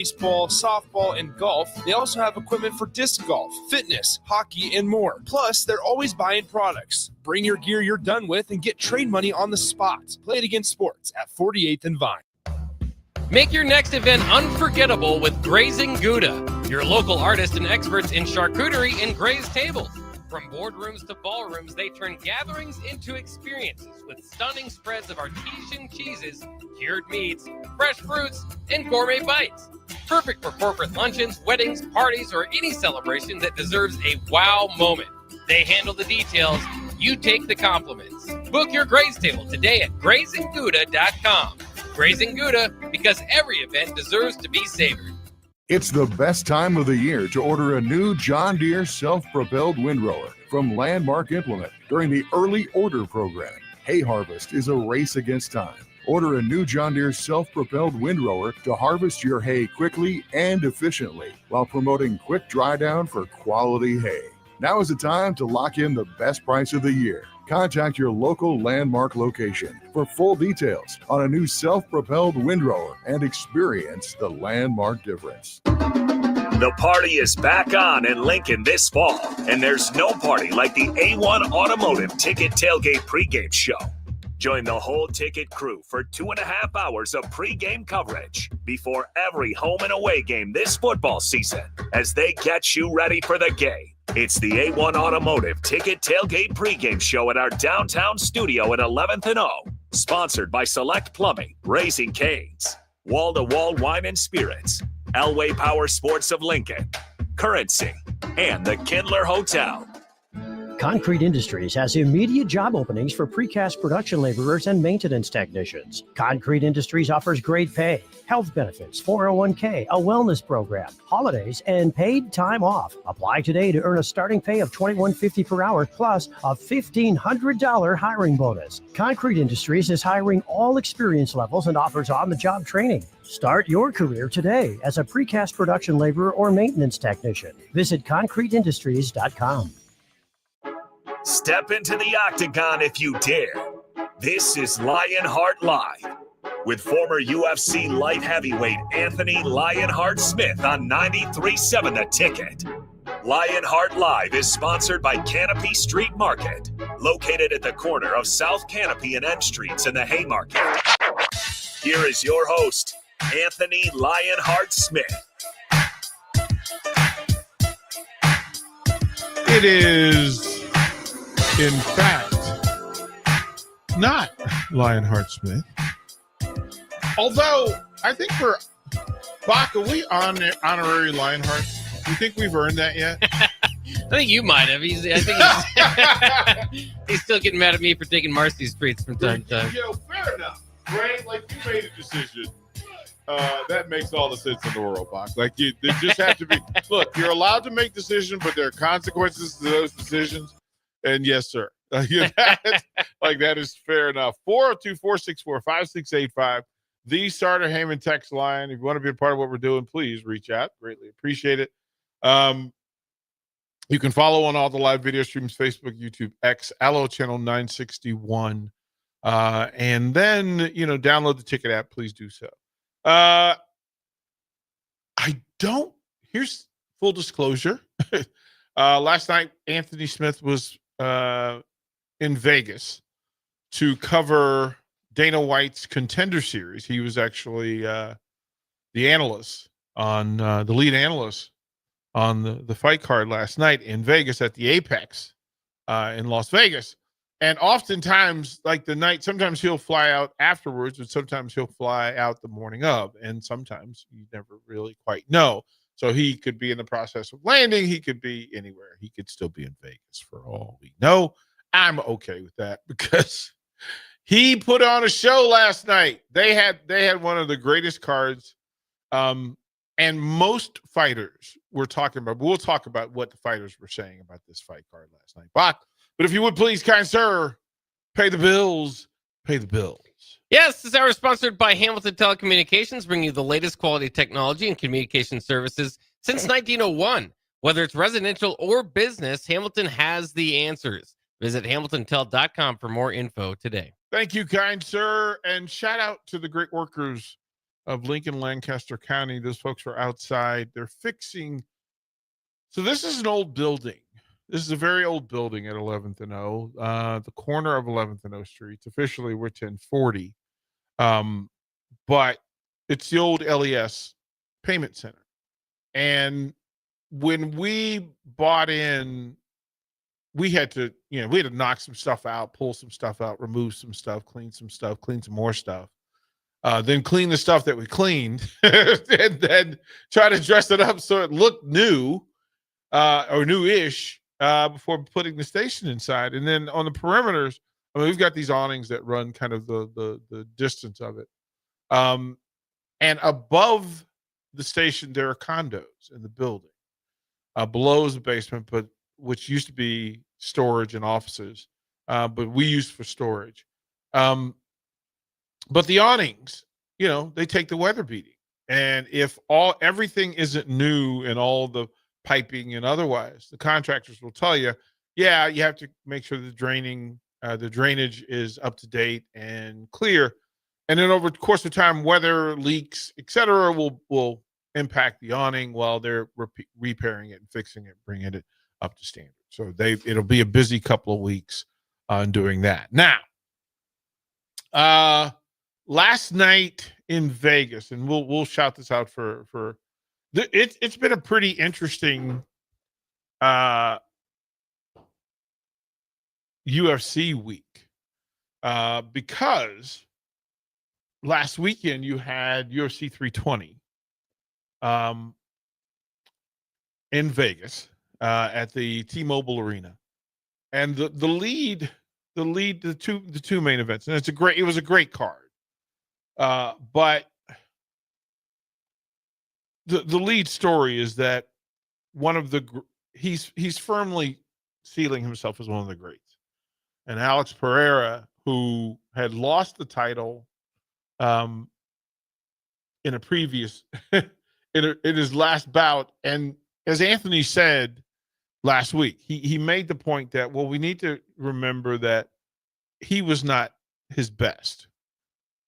baseball, softball, and golf. They also have equipment for disc golf, fitness, hockey, and more. Plus, they're always buying products. Bring your gear you're done with and get trade money on the spot. Play it against sports at 48th and Vine. Make your next event unforgettable with Grazing Gouda, your local artists and experts in charcuterie and grazed tables. From boardrooms to ballrooms, they turn gatherings into experiences with stunning spreads of artesian cheeses, cured meats, fresh fruits, and gourmet bites. Perfect for corporate luncheons, weddings, parties, or any celebration that deserves a wow moment. They handle the details. You take the compliments. Book your graze table today at GrazingGouda.com. Grazing Gouda, because every event deserves to be savored. It's the best time of the year to order a new John Deere self-propelled windrower from Landmark Implement during the early order program. Hay harvest is a race against time. Order a new John Deere self-propelled windrower to harvest your hay quickly and efficiently while promoting quick dry down for quality hay. Now is the time to lock in the best price of the year. Contact your local Landmark location for full details on a new self-propelled windrower and experience the Landmark difference. The party is back on in Lincoln this fall, and there's no party like the A1 Automotive Ticket Tailgate pregame show. Join the whole ticket crew for 2.5 hours of pregame coverage before every home and away game this football season as they get you ready for the game. It's the A1 Automotive Ticket Tailgate pregame show at our downtown studio at 11th and O. Sponsored by Select Plumbing, Raising Cane's, Wall to Wall Wine and Spirits, Elway Power Sports of Lincoln, Currency, and the Kindler Hotel. Concrete Industries has immediate job openings for precast production laborers and maintenance technicians. Concrete Industries offers great pay, health benefits, 401k, a wellness program, holidays, and paid time off. Apply today to earn a starting pay of $21.50 per hour plus a $1,500 hiring bonus. Concrete Industries is hiring all experience levels and offers on-the-job training. Start your career today as a precast production laborer or maintenance technician. Visit concreteindustries.com. Step into the octagon if you dare. This is Lionheart Live with former UFC light heavyweight Anthony Lionheart Smith on 93.7 The Ticket. Lionheart Live is sponsored by Canopy Street Market, located at the corner of South Canopy and M Streets in the Haymarket. Here is your host, Anthony Lionheart Smith. It is, in fact, not Lionheart Smith. Although, I think we're... Bach, are we honorary Lionheart? Do you think we've earned that yet? I think you might have. He's still getting mad at me for taking Marcy's treats from time to time. Fair enough, right? Like, you made a decision. That makes all the sense in the world, Bach. Like, there just have to be... Look, you're allowed to make decisions, but there are consequences to those decisions. And yes, sir. That is fair enough. 402-464-5685. The Starter Heyman text line. If you want to be a part of what we're doing, please reach out. Greatly appreciate it. You can follow on all the live video streams, Facebook, YouTube, X, Allo Channel 961. And then, download the Ticket app. Please do so. Here's full disclosure. Last night, Anthony Smith was in Vegas to cover Dana White's Contender Series. He was actually the analyst on the lead analyst on the fight card last night in Vegas at the Apex in Las Vegas. And oftentimes, like the night, sometimes he'll fly out afterwards, but sometimes he'll fly out the morning of, and sometimes you never really quite know. So he could be in the process of landing. He could be anywhere. He could still be in Vegas for all we know. I'm okay with that because he put on a show last night. They had one of the greatest cards. And most fighters were talking about, we'll talk about what the fighters were saying about this fight card last night. But if you would please, kind sir, pay the bills. Pay the bills. Yes, this hour is sponsored by Hamilton Telecommunications, bringing you the latest quality technology and communication services since 1901. Whether it's residential or business, Hamilton has the answers. Visit hamiltontel.com for more info today. Thank you, kind sir. And shout out to the great workers of Lincoln, Lancaster County. Those folks are outside. They're fixing. So this is an old building. This is a very old building at 11th and O, the corner of 11th and O Streets. Officially, we're 1040. But it's the old LES payment center. And when we bought in, we had to knock some stuff out, pull some stuff out, remove some stuff, clean some more stuff. Then clean the stuff that we cleaned and then try to dress it up so it looked new or new-ish before putting the station inside. And then on the perimeters, I mean, we've got these awnings that run kind of the distance of it. And above the station, there are condos in the building. Below is the basement, but which used to be storage and offices, but we used for storage. But the awnings, they take the weather beating. And if everything isn't new and all the piping and otherwise, the contractors will tell you, yeah, you have to make sure the drainage is up to date and clear. And then over the course of time, weather, leaks, etc., will impact the awning while they're repairing it and fixing it, bringing it up to standard. So it'll be a busy couple of weeks on doing that. Now, last night in Vegas, and we'll shout this out it's been a pretty interesting UFC week because last weekend you had UFC 320 in Vegas at the T-Mobile Arena, and the two main events, and it was a great card, but the lead story is that he's firmly sealing himself as one of the greats, and Alex Pereira, who had lost the title in a previous in his last bout, and as Anthony said last week, he made the point that, well, we need to remember that he was not his best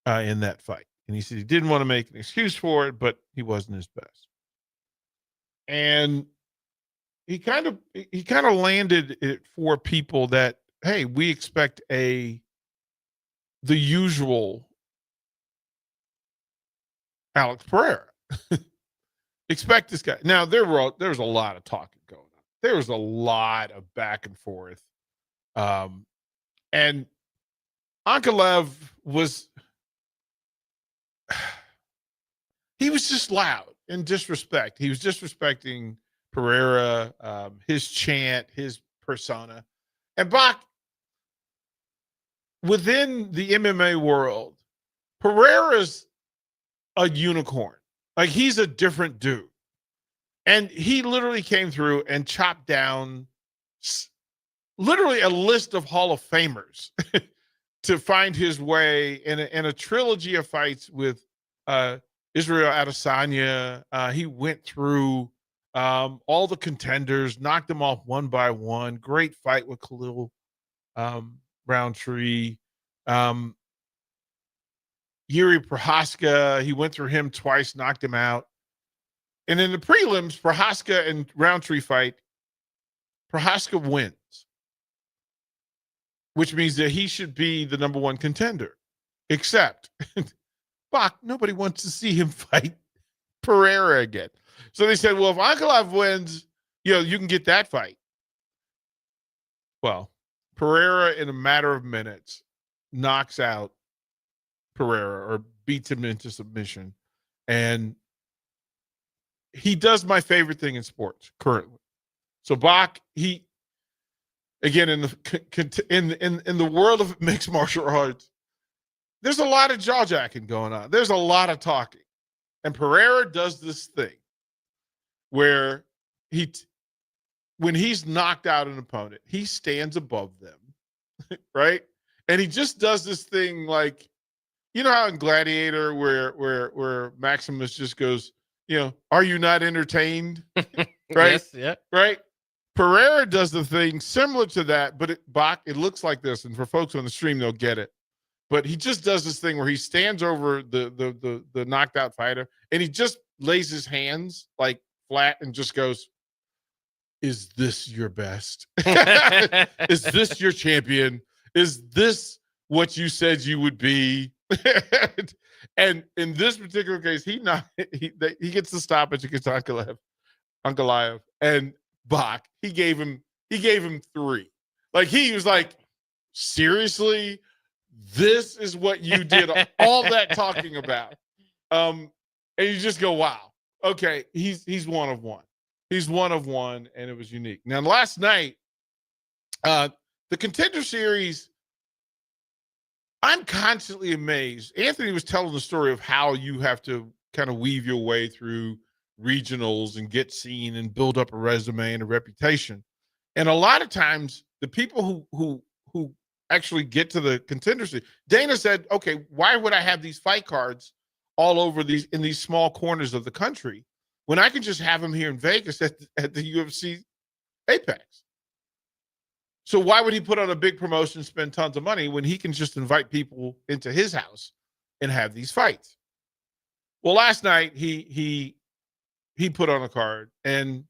in that fight. And he said he didn't want to make an excuse for it, but he wasn't his best. And he kind of landed it for people that, hey, we expect the usual Alex Pereira. Expect this guy. Now there was a lot of talking going on. There was a lot of back and forth. And Ankalaev was just loud in disrespect. He was disrespecting Pereira, his chant, his persona. And Bach, within the MMA world, Pereira's a unicorn. Like, he's a different dude. And he literally came through and chopped down literally a list of Hall of Famers to find his way in a trilogy of fights with Israel Adesanya. He went through all the contenders, knocked them off one by one. Great fight with Khalil Roundtree. Yuri Prohaska, he went through him twice, knocked him out. And in the prelims, Prohaska and Roundtree fight, Prohaska wins, which means that he should be the number one contender. Except, Bach, nobody wants to see him fight Pereira again. So they said, well, if Ankalaev wins, you can get that fight. Well, Pereira, in a matter of minutes, knocks out Pereira or beats him into submission. And he does my favorite thing in sports currently. So Bach, he, again, in the world of mixed martial arts, there's a lot of jaw-jacking going on. There's a lot of talking. And Pereira does this thing where when he's knocked out an opponent, he stands above them, right? And he just does this thing like, you know how in Gladiator where Maximus just goes, are you not entertained? Right? Yes, yeah. Right? Pereira does the thing similar to that, but it looks like this. And for folks on the stream, they'll get it. but he just does this thing where he stands over the knocked out fighter and he just lays his hands like flat and just goes, "Is this your best? Is this your champion? Is this what you said you would be?" And in this particular case, he gets the stoppage against Ankalaev and Bach. He gave him 3. Like, he was like, "Seriously, this is what you did all that talking about." And you just go, "Wow, okay, he's one of one. He's one of one," and it was unique. Now, last night, the Contender Series, I'm constantly amazed. Anthony was telling the story of how you have to kind of weave your way through regionals and get seen and build up a resume and a reputation. And a lot of times, the people who actually get to the Contender Series, Dana said, "Okay, why would I have these fight cards all over in these small corners of the country when I can just have them here in Vegas at the UFC Apex? So why would he put on a big promotion, spend tons of money when he can just invite people into his house and have these fights?" Well, last night he put on a card, and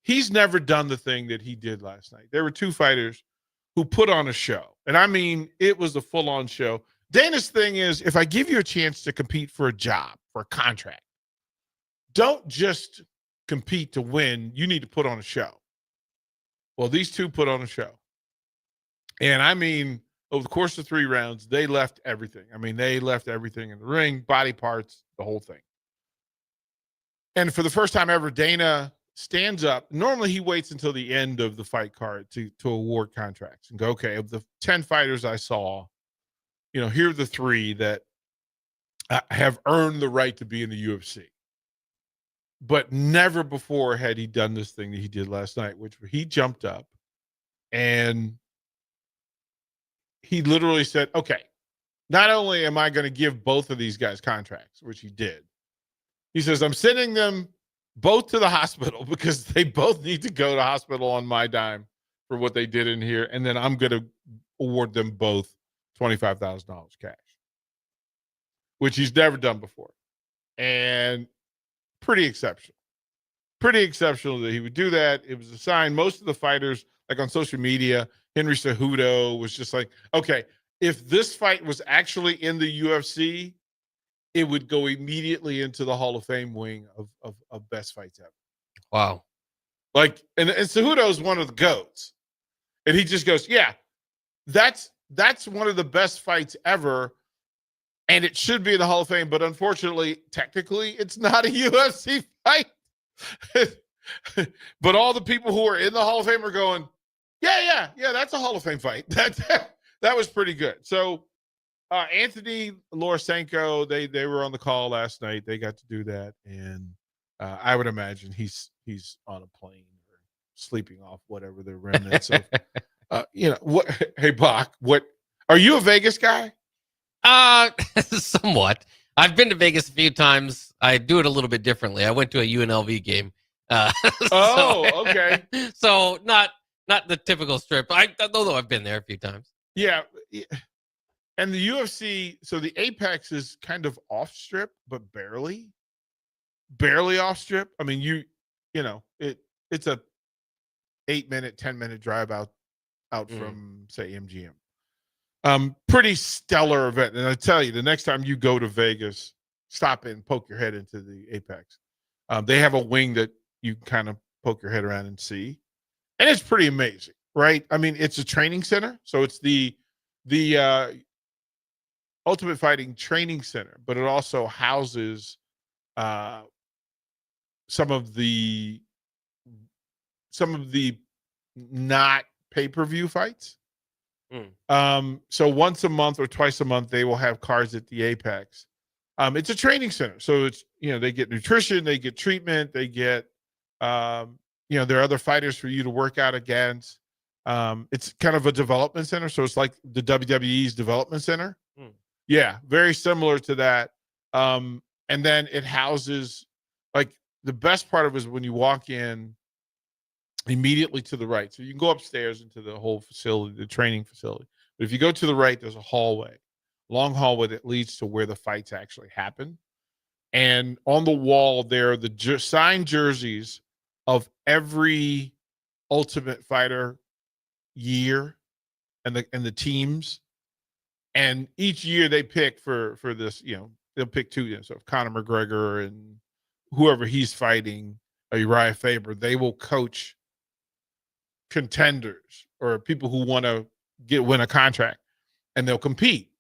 he's never done the thing that he did last night. There were 2 fighters who put on a show, and I mean, it was a full-on show. Dana's thing is, if I give you a chance to compete for a job, for a contract, don't just compete to win. You need to put on a show. Well, these 2 put on a show. And I mean, over the course of 3 rounds, they left everything. I mean, they left everything in the ring, body parts, the whole thing. And for the first time ever, Dana stands up. Normally, he waits until the end of the fight card to award contracts and go, "Okay, of the 10 fighters I saw, here are the 3 that have earned the right to be in the UFC." But never before had he done this thing that he did last night, which he jumped up and he literally said, "Okay, not only am I going to give both of these guys contracts," which he did, he says, "I'm sending them both to the hospital because they both need to go to hospital on my dime for what they did in here. And then I'm going to award them both $25,000 cash," which he's never done before. And pretty exceptional that he would do that. It was a sign. Most of the fighters, like on social media, Henry Cejudo was just like, "Okay, if this fight was actually in the UFC, it would go immediately into the Hall of Fame wing of best fights ever." Wow. Like, and Cejudo is one of the GOATs. And he just goes, "Yeah, that's one of the best fights ever. And it should be in the Hall of Fame, but unfortunately, technically, it's not a UFC fight." But all the people who are in the Hall of Fame are going, yeah, that's a Hall of Fame fight. That was pretty good. So Anthony Lorisenko, they were on the call last night. They got to do that, and I would imagine he's on a plane or sleeping off whatever the remnants of. What? Hey, Bach, what? Are you a Vegas guy? Somewhat. I've been to Vegas a few times. I do it a little bit differently. I went to a UNLV game. Okay. So not the typical strip. Although I've been there a few times. Yeah. And the UFC, so the Apex is kind of off strip, but barely off strip. I mean, it's a 8-minute, 10-minute drive out from, say, MGM. Pretty stellar event. And I tell you, the next time you go to Vegas, stop in, poke your head into the Apex. They have a wing that you kind of poke your head around and see. And it's pretty amazing, right? I mean, it's a training center. So it's the Ultimate Fighting Training Center, but it also houses some of the not pay-per-view fights. So once a month or twice a month, they will have cards at the Apex. It's a training center. So it's, they get nutrition, they get treatment, they get, there are other fighters for you to work out against. It's kind of a development center. So it's like the WWE's development center. Yeah, very similar to that. And then it houses, like, the best part of it is when you walk in immediately to the right. So you can go upstairs into the whole facility, the training facility. But if you go to the right, there's a hallway. long hallway that leads to where the fights actually happen. And on the wall there are the signed jerseys of every Ultimate Fighter year and the teams. And each year they pick for this, they'll pick two. So if Conor McGregor and whoever he's fighting, Uriah Faber, they will coach contenders or people who want to win a contract, and they'll compete.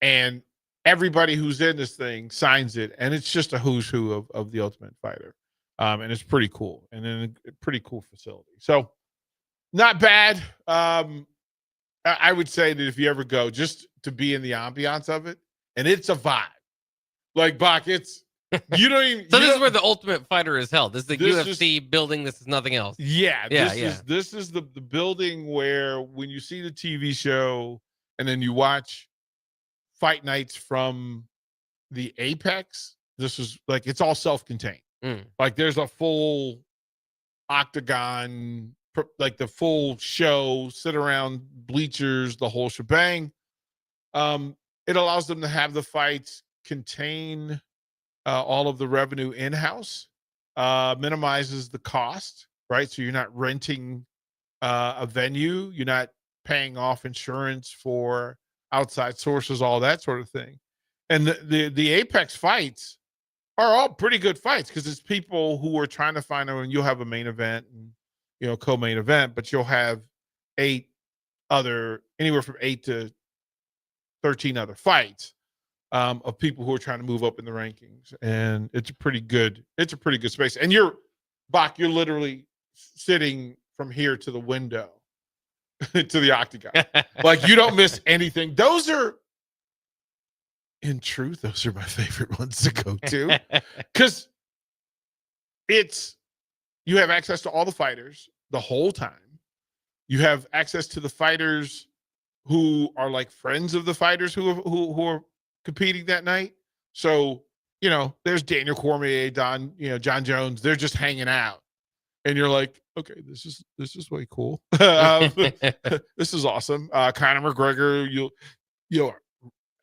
And everybody who's in this thing signs it, and it's just a who's who of the Ultimate Fighter. And it's pretty cool, and in a pretty cool facility. So not bad. I would say that if you ever go, just to be in the ambiance of it, and it's a vibe. Like, Bach, it's, you don't even. So this is where the Ultimate Fighter is held. This is the UFC is, building. This is nothing else. Yeah. This is the building where when you see the TV show and then you watch fight nights from the Apex, this is like, it's all self-contained. Like, there's a full octagon, like the full show, sit around bleachers, the whole shebang. It allows them to have the fights contain all of the revenue in-house, minimizes the cost, right? So you're not renting a venue, you're not paying off insurance for outside sources, all that sort of thing. And the Apex fights are all pretty good fights because it's people who are trying to find out, and you'll have a main event and co-main event, but you'll have anywhere from 8 to 13 other fights of people who are trying to move up in the rankings. And it's a pretty good space. And you're literally sitting from here to the window to the octagon. Like, you don't miss anything. Those are my favorite ones to go to, because you have access to all the fighters the whole time. You have access to the fighters who are like friends of the fighters who are competing that night. So, there's Daniel Cormier, John Jones. They're just hanging out, and you're like, okay, this is way cool. This is awesome. Conor McGregor, you're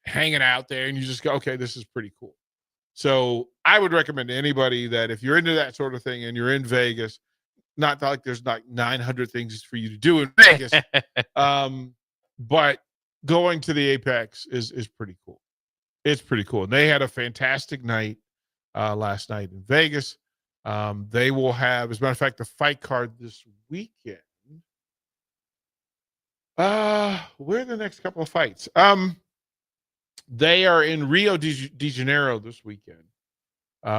hanging out there, and you just go, okay, this is pretty cool. So I would recommend to anybody that if you're into that sort of thing and you're in Vegas, not like there's like 900 things for you to do in Vegas, but going to the Apex is pretty cool. It's pretty cool. And they had a fantastic night last night in Vegas. They will have, as a matter of fact, the fight card this weekend. Where are the next couple of fights? They are in Rio de Janeiro this weekend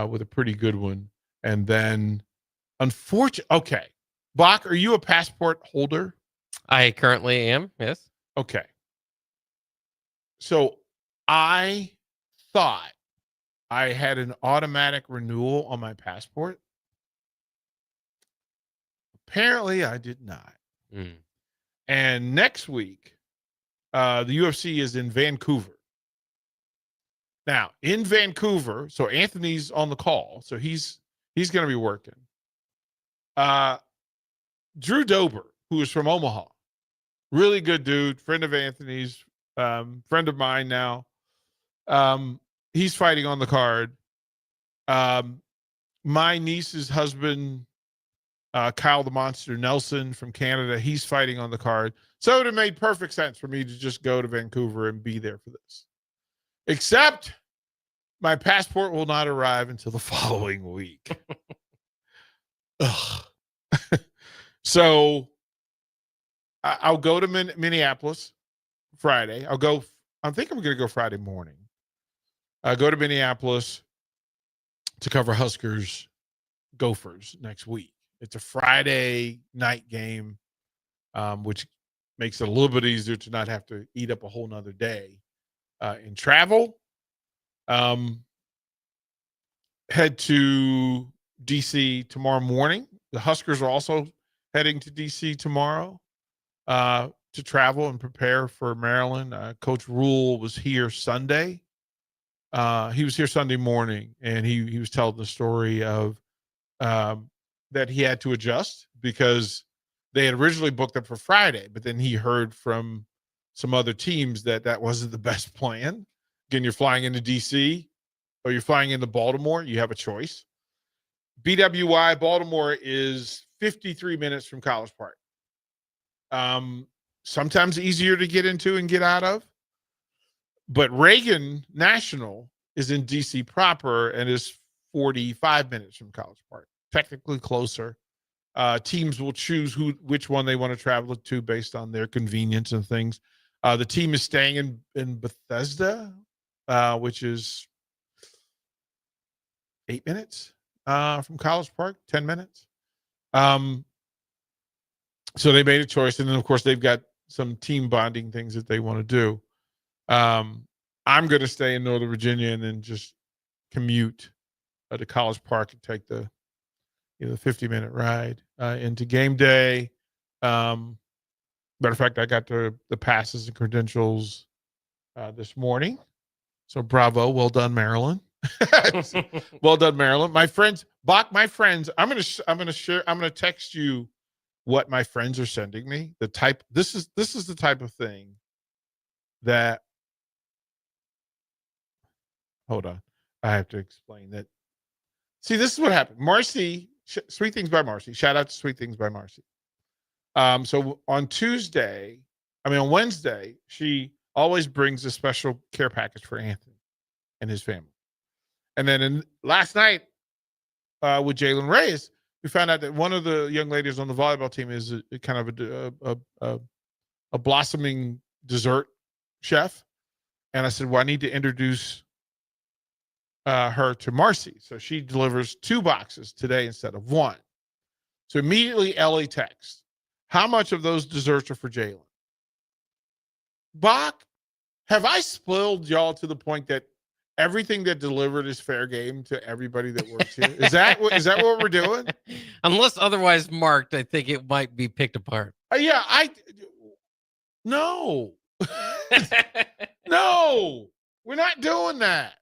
with a pretty good one. And then, okay. Bach, are you a passport holder? I currently am, yes. Okay. So I thought I had an automatic renewal on my passport. Apparently, I did not. And next week, the UFC is in Vancouver. Now, in Vancouver, so Anthony's on the call, so he's going to be working. Drew Dober, who is from Omaha, really good dude, friend of Anthony's, friend of mine now. He's fighting on the card. My niece's husband, Kyle the Monster Nelson from Canada, he's fighting on the card. So it made perfect sense for me to just go to Vancouver and be there for this. Except my passport will not arrive until the following week. So I'll go to Minneapolis Friday. I think I'm going to go Friday morning. I'll go to Minneapolis to cover Huskers Gophers next week. It's a Friday night game, which makes it a little bit easier to not have to eat up a whole nother day in travel. Head to DC tomorrow morning. The Huskers are also heading to DC tomorrow to travel and prepare for Maryland. Coach Rule was here Sunday. He was here Sunday morning, and he was telling the story of that he had to adjust because they had originally booked them for Friday, but then he heard from some other teams that wasn't the best plan. Again, you're flying into DC or you're flying into Baltimore. You have a choice. BWI Baltimore is 53 minutes from College Park. Sometimes easier to get into and get out of. But Reagan National is in DC proper and is 45 minutes from College Park. Technically closer. Teams will choose which one they want to travel to based on their convenience and things. The team is staying in Bethesda, which is 8 minutes from College Park, 10 minutes. So they made a choice. And then, of course, they've got some team bonding things that they want to do. I'm going to stay in Northern Virginia and then just commute to College Park and take the 50-minute ride into game day. Matter of fact, I got the passes and credentials this morning. So bravo. Well done, Maryland. Well done, Maryland. My friends, Bach, I'm going to text you what my friends are sending me. This is the type of thing that, hold on. I have to explain that. See, this is what happened. Marcy, Sweet Things by Marcy. Shout out to Sweet Things by Marcy. So on Wednesday, she always brings a special care package for Anthony and his family. And then last night with Jalen Reyes, we found out that one of the young ladies on the volleyball team is kind of a blossoming dessert chef. And I said, well, I need to introduce her to Marcy. So she delivers 2 boxes today instead of 1. So immediately Ellie texts, how much of those desserts are for Jalen? Bach, have I spoiled y'all to the point that everything that delivered is fair game to everybody that works here? Is that what we're doing? Unless otherwise marked, I think it might be picked apart. No. No, we're not doing that.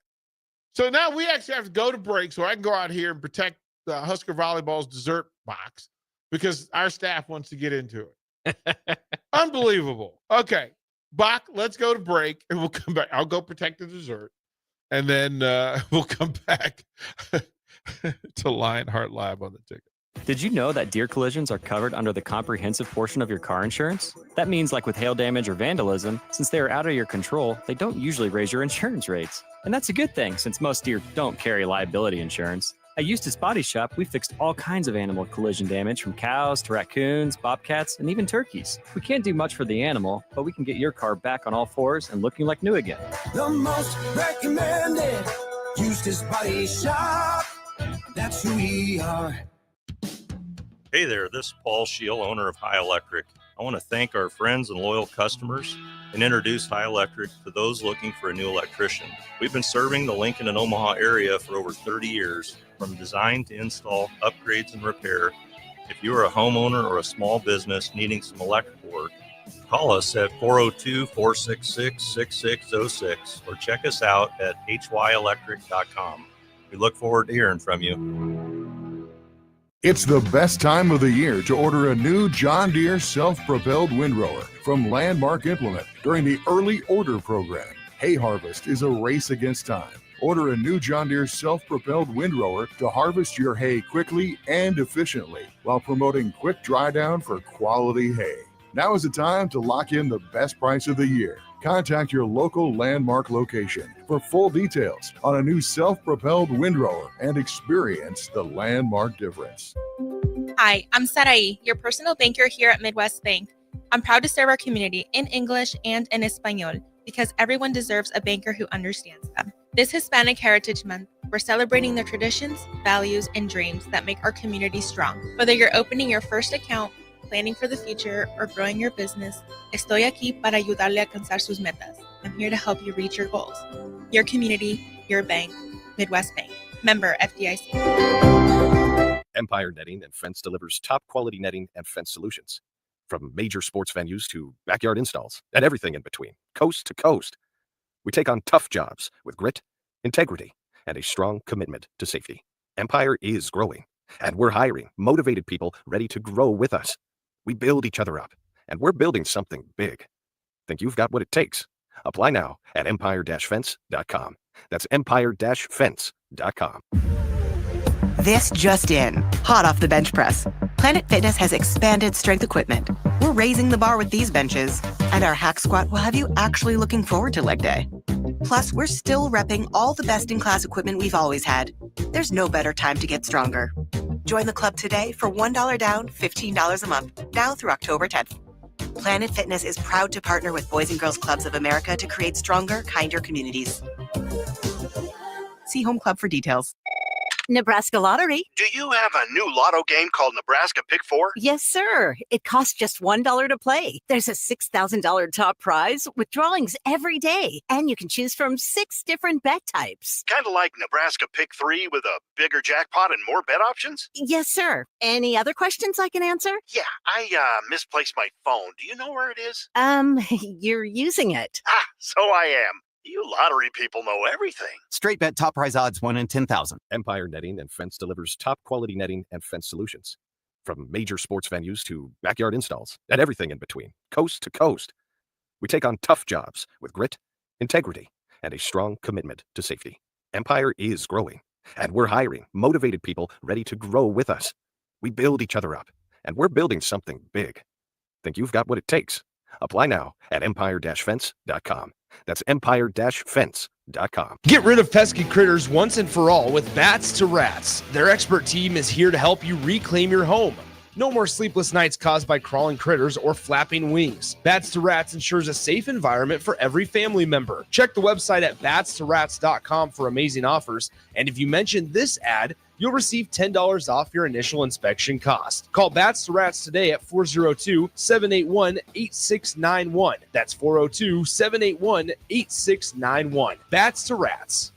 So now we actually have to go to break so I can go out here and protect the Husker Volleyball's dessert box because our staff wants to get into it. Unbelievable. Okay, Bach, let's go to break and we'll come back. I'll go protect the dessert and then we'll come back to Lionheart Live on the ticket. Did you know that deer collisions are covered under the comprehensive portion of your car insurance? That means, like with hail damage or vandalism, since they are out of your control, they don't usually raise your insurance rates. And that's a good thing, since most deer don't carry liability insurance. At Eustace Body Shop, we fixed all kinds of animal collision damage, from cows to raccoons, bobcats, and even turkeys. We can't do much for the animal, but we can get your car back on all fours and looking like new again. The most recommended Eustace Body Shop. That's who we are. Hey there, this is Paul Scheel, owner of High Electric. I want to thank our friends and loyal customers and introduce High Electric to those looking for a new electrician. We've been serving the Lincoln and Omaha area for over 30 years, from design to install, upgrades, and repair. If you are a homeowner or a small business needing some electrical work, call us at 402-466-6606 or check us out at hyelectric.com. We look forward to hearing from you. It's the best time of the year to order a new John Deere self-propelled windrower from Landmark Implement during the early order program. Hay harvest is a race against time. Order a new John Deere self-propelled windrower to harvest your hay quickly and efficiently while promoting quick dry down for quality hay. Now is the time to lock in the best price of the year. Contact your local Landmark location for full details on a new self-propelled windrower and experience the Landmark difference. Hi, I'm Sarai, your personal banker here at Midwest Bank. I'm proud to serve our community in English and in Espanol because everyone deserves a banker who understands them. This Hispanic Heritage Month, we're celebrating the traditions, values, and dreams that make our community strong. Whether you're opening your first account, planning for the future, or growing your business, estoy aquí para ayudarle a alcanzar sus metas. I'm here to help you reach your goals. Your community, your bank, Midwest Bank. Member FDIC. Empire Netting and Fence delivers top quality netting and fence solutions. From major sports venues to backyard installs and everything in between, coast to coast. We take on tough jobs with grit, integrity, and a strong commitment to safety. Empire is growing, and we're hiring motivated people ready to grow with us. We build each other up, and we're building something big. think you've got what it takes. Apply now at empire-fence.com. That's empire-fence.com. This just in, hot off the bench press. Planet Fitness has expanded strength equipment. We're raising the bar with these benches, and our hack squat will have you actually looking forward to leg day. Plus, we're still repping all the best-in-class equipment we've always had. There's no better time to get stronger. Join the club today for $1 down, $15 a month, now through October 10th. Planet Fitness is proud to partner with Boys and Girls Clubs of America to create stronger, kinder communities. See Home Club for details. Nebraska Lottery. Do you have a new lotto game called Nebraska Pick 4? Yes, sir. It costs just $1 to play. There's a $6,000 top prize with drawings every day, and you can choose from 6 different bet types. Kind of like Nebraska Pick 3 with a bigger jackpot and more bet options? Yes, sir. Any other questions I can answer? Yeah, I misplaced my phone. Do you know where it is? You're using it. Ah, so I am. You lottery people know everything. Straight bet top prize odds 1 in 10,000. Empire Netting and Fence delivers top quality netting and fence solutions. From major sports venues to backyard installs and everything in between, coast to coast. We take on tough jobs with grit, integrity, and a strong commitment to safety. Empire is growing, and we're hiring motivated people ready to grow with us. We build each other up, and we're building something big. Think you've got what it takes? Apply now at empire-fence.com. That's empire-fence.com. Get rid of pesky critters once and for all with Bats to Rats. Their expert team is here to help you reclaim your home. No more sleepless nights caused by crawling critters or flapping wings. Bats to Rats ensures a safe environment for every family member. Check the website at batstorats.com for amazing offers. And if you mention this ad, you'll receive $10 off your initial inspection cost. Call Bats to Rats today at 402-781-8691. That's 402-781-8691. Bats to Rats.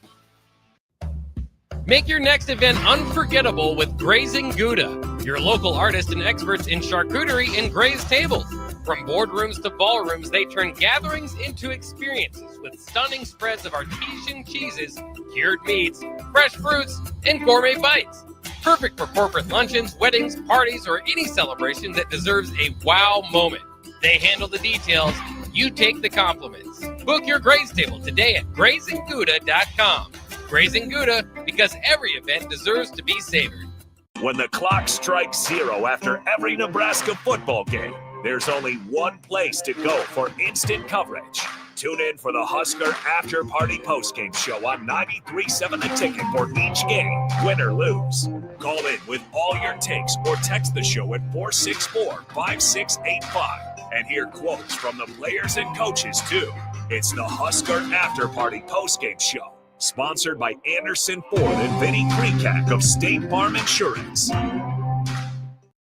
Make your next event unforgettable with Grazing Gouda, your local artists and experts in charcuterie and grazed tables. From boardrooms to ballrooms, they turn gatherings into experiences with stunning spreads of artesian cheeses, cured meats, fresh fruits, and gourmet bites. Perfect for corporate luncheons, weddings, parties, or any celebration that deserves a wow moment. They handle the details. You take the compliments. Book your graze table today at GrazingGouda.com. Grazing Gouda, because every event deserves to be savored. When the clock strikes 0 after every Nebraska football game, there's only one place to go for instant coverage. Tune in for the Husker After Party Postgame Show on 93.7 The Ticket for each game, win or lose. Call in with all your takes or text the show at 464-5685 and hear quotes from the players and coaches, too. It's the Husker After Party Postgame Show. Sponsored by Anderson Ford and Vinny Krikak of State Farm Insurance.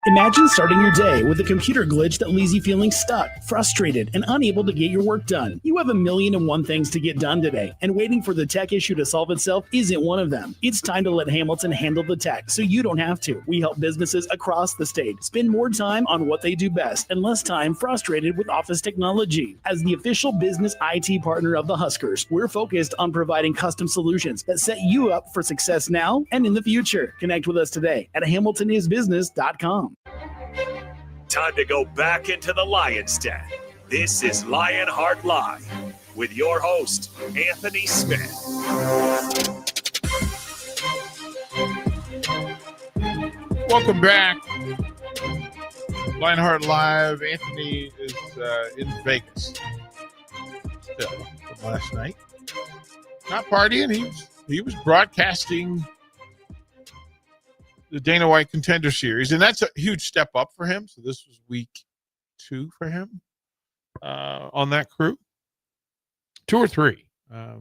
Imagine starting your day with a computer glitch that leaves you feeling stuck, frustrated, and unable to get your work done. You have 1,000,001 things to get done today, and waiting for the tech issue to solve itself isn't one of them. It's time to let Hamilton handle the tech so you don't have to. We help businesses across the state spend more time on what they do best and less time frustrated with office technology. As the official business IT partner of the Huskers, we're focused on providing custom solutions that set you up for success now and in the future. Connect with us today at hamiltonisbusiness.com. Time to go back into the Lion's Den. This is Lionheart Live with your host, Anthony Smith. Welcome back. Lionheart Live. Anthony is in Vegas still from last night. Not partying. He was broadcasting the Dana White Contender Series, and that's a huge step up for him. So this was week 2 for him on that crew. 2 or 3.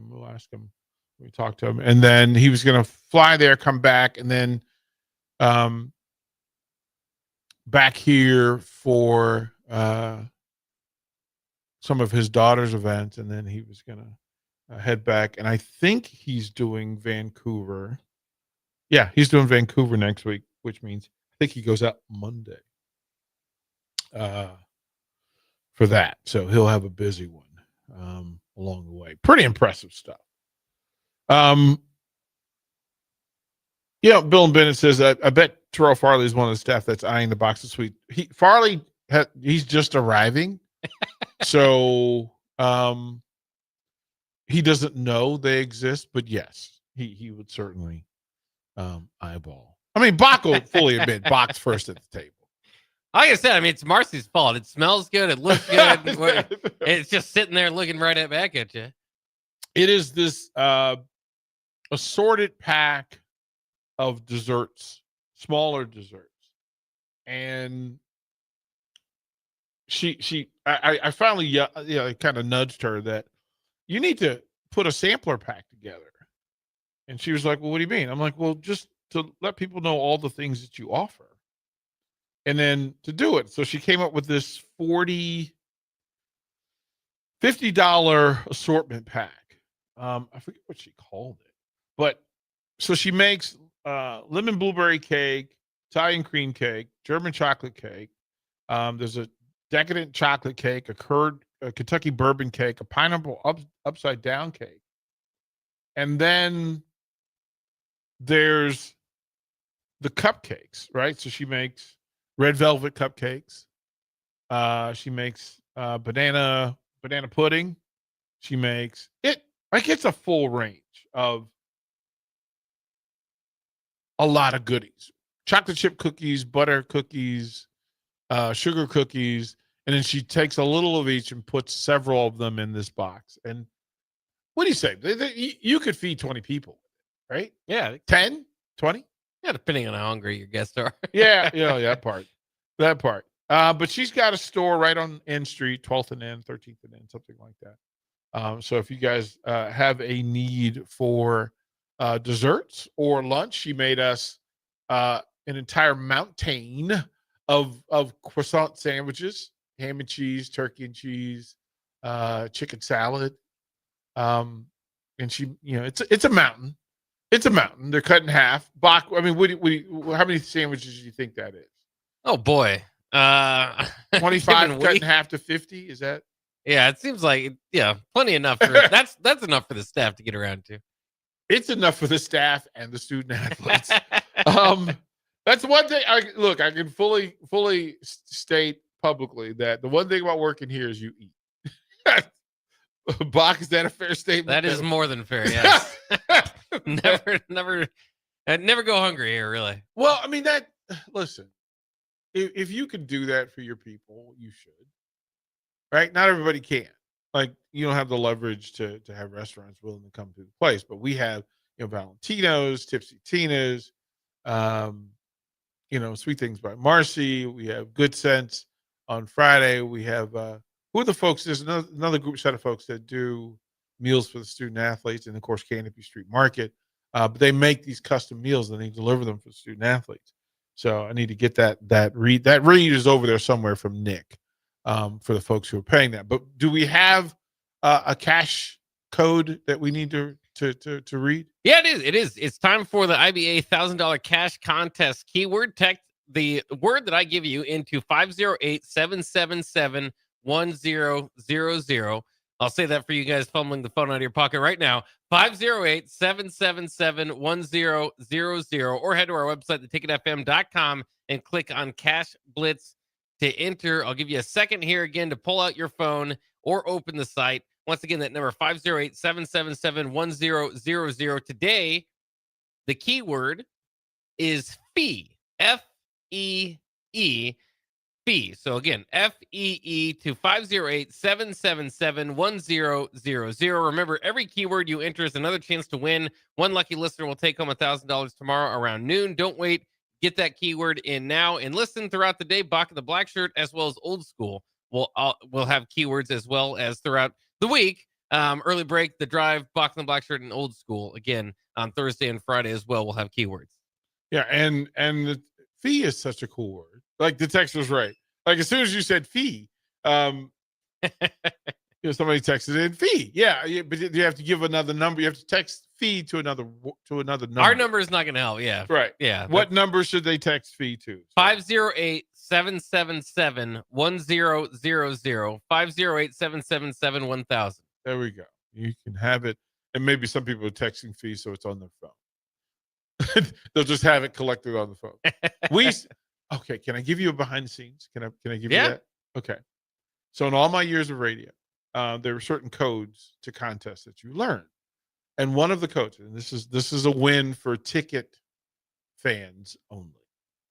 We'll ask him when we talk to him. And then he was going to fly there, come back, and then back here for some of his daughter's events, and then he was going to head back. And I think he's doing Vancouver. Yeah, he's doing Vancouver next week, which means I think he goes out Monday for that. So he'll have a busy one along the way. Pretty impressive stuff. Bill and Bennett says, I bet Terrell Farley is one of the staff that's eyeing the box of sweet. Farley, he's just arriving. So He doesn't know they exist, but yes, he would certainly eyeball. I mean, Bach will fully admit Bach's first at the table. Like I said, I mean, it's Marcy's fault. It smells good. It looks good. It's just sitting there looking right back at you. It is this assorted pack of desserts, smaller desserts. And I finally kind of nudged her that you need to put a sampler pack together. And she was like, well, what do you mean? I'm like, well, just to let people know all the things that you offer. And then to do it. So she came up with this $50 assortment pack. I forget what she called it. But so she makes lemon blueberry cake, Italian cream cake, German chocolate cake. There's a decadent chocolate cake, a Kentucky bourbon cake, a pineapple upside down cake. And then there's the cupcakes, right? So she makes red velvet cupcakes. She makes banana pudding. She makes it like it's a full range of a lot of goodies. Chocolate chip cookies, butter cookies, sugar cookies, and then she takes a little of each and puts several of them in this box. And what do you say? You could feed 20 people, right? Yeah. 10, 20? Yeah, depending on how hungry your guests are. Yeah, that part. But she's got a store right on N Street, 12th and N, 13th and N, something like that. So if you guys have a need for desserts or lunch, she made us an entire mountain of croissant sandwiches, ham and cheese, turkey and cheese, chicken salad. And she, it's a mountain. It's a mountain. They're cut in half. Bach, I mean, how many sandwiches do you think that is? Oh boy. 25 cut in half to 50. Is that? Yeah, it seems like plenty enough. That's enough for the staff to get around to. It's enough for the staff and the student athletes. That's one thing. I can fully state publicly that the one thing about working here is you eat. Bach, is that a fair statement? That is more than fair. Yes. never go hungry here, really. Well, I mean listen, if you can do that for your people, you should, right? Not everybody can. Like, you don't have the leverage to have restaurants willing to come to the place, but we have, Valentino's, Tipsy Tina's, Sweet Things by Marcy. We have Good Sense on Friday. We have, who are the folks? There's another group set of folks that do meals for the student athletes, and of course, Canopy Street Market. But they make these custom meals and they deliver them for the student athletes. So I need to get that read. That read is over there somewhere from Nick, for the folks who are paying that. But do we have a cash code that we need to read? Yeah, it is. It's time for the IBA $1,000 cash contest. Keyword text the word that I give you into 508-777-1000. I'll say that for you guys fumbling the phone out of your pocket right now. 508-777-1000, or head to our website, theticketfm.com, and click on Cash Blitz to enter. I'll give you a second here again to pull out your phone or open the site. Once again, that number 508-777-1000. Today, the keyword is fee. F-E-E. Fee. So again, F-E-E to 508-777-1000. Remember, every keyword you enter is another chance to win. One lucky listener will take home $1,000 tomorrow around noon. Don't wait. Get that keyword in now and listen throughout the day. Bach and the Black Shirt, as well as Old School, will have keywords as well as throughout the week. Early Break, The Drive, Bach and the Black Shirt, and Old School. Again, on Thursday and Friday as well, we'll have keywords. Yeah, and the fee is such a cool word. Like, the text was right. Like, as soon as you said fee, somebody texted in fee. Yeah, but you have to give another number. You have to text fee to another number. Our number is not going to help. Yeah. Right. Yeah. What number should they text fee to? 508-777-1000. 508-777-1000. There we go. You can have it. And maybe some people are texting fee, so it's on their phone. They'll just have it collected on the phone. Okay, can I give you a behind the scenes? Can I give you that? Okay. So in all my years of radio, there were certain codes to contests that you learn. And one of the codes, and this is a win for ticket fans only.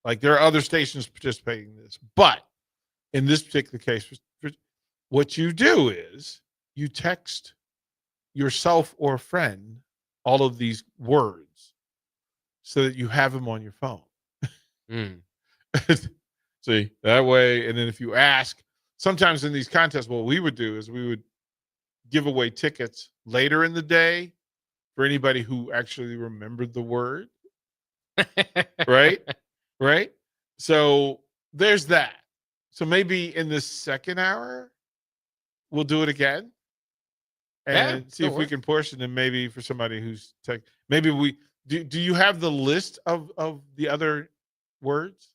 Like there are other stations participating in this, but in this particular case, what you do is you text yourself or a friend all of these words so that you have them on your phone. See, that way, and then if you ask, sometimes in these contests, what we would do is we would give away tickets later in the day for anybody who actually remembered the word. Right? So there's that. So maybe in the second hour, we'll do it again and see if we can push. And then maybe for somebody who's maybe we do you have the list of the other words?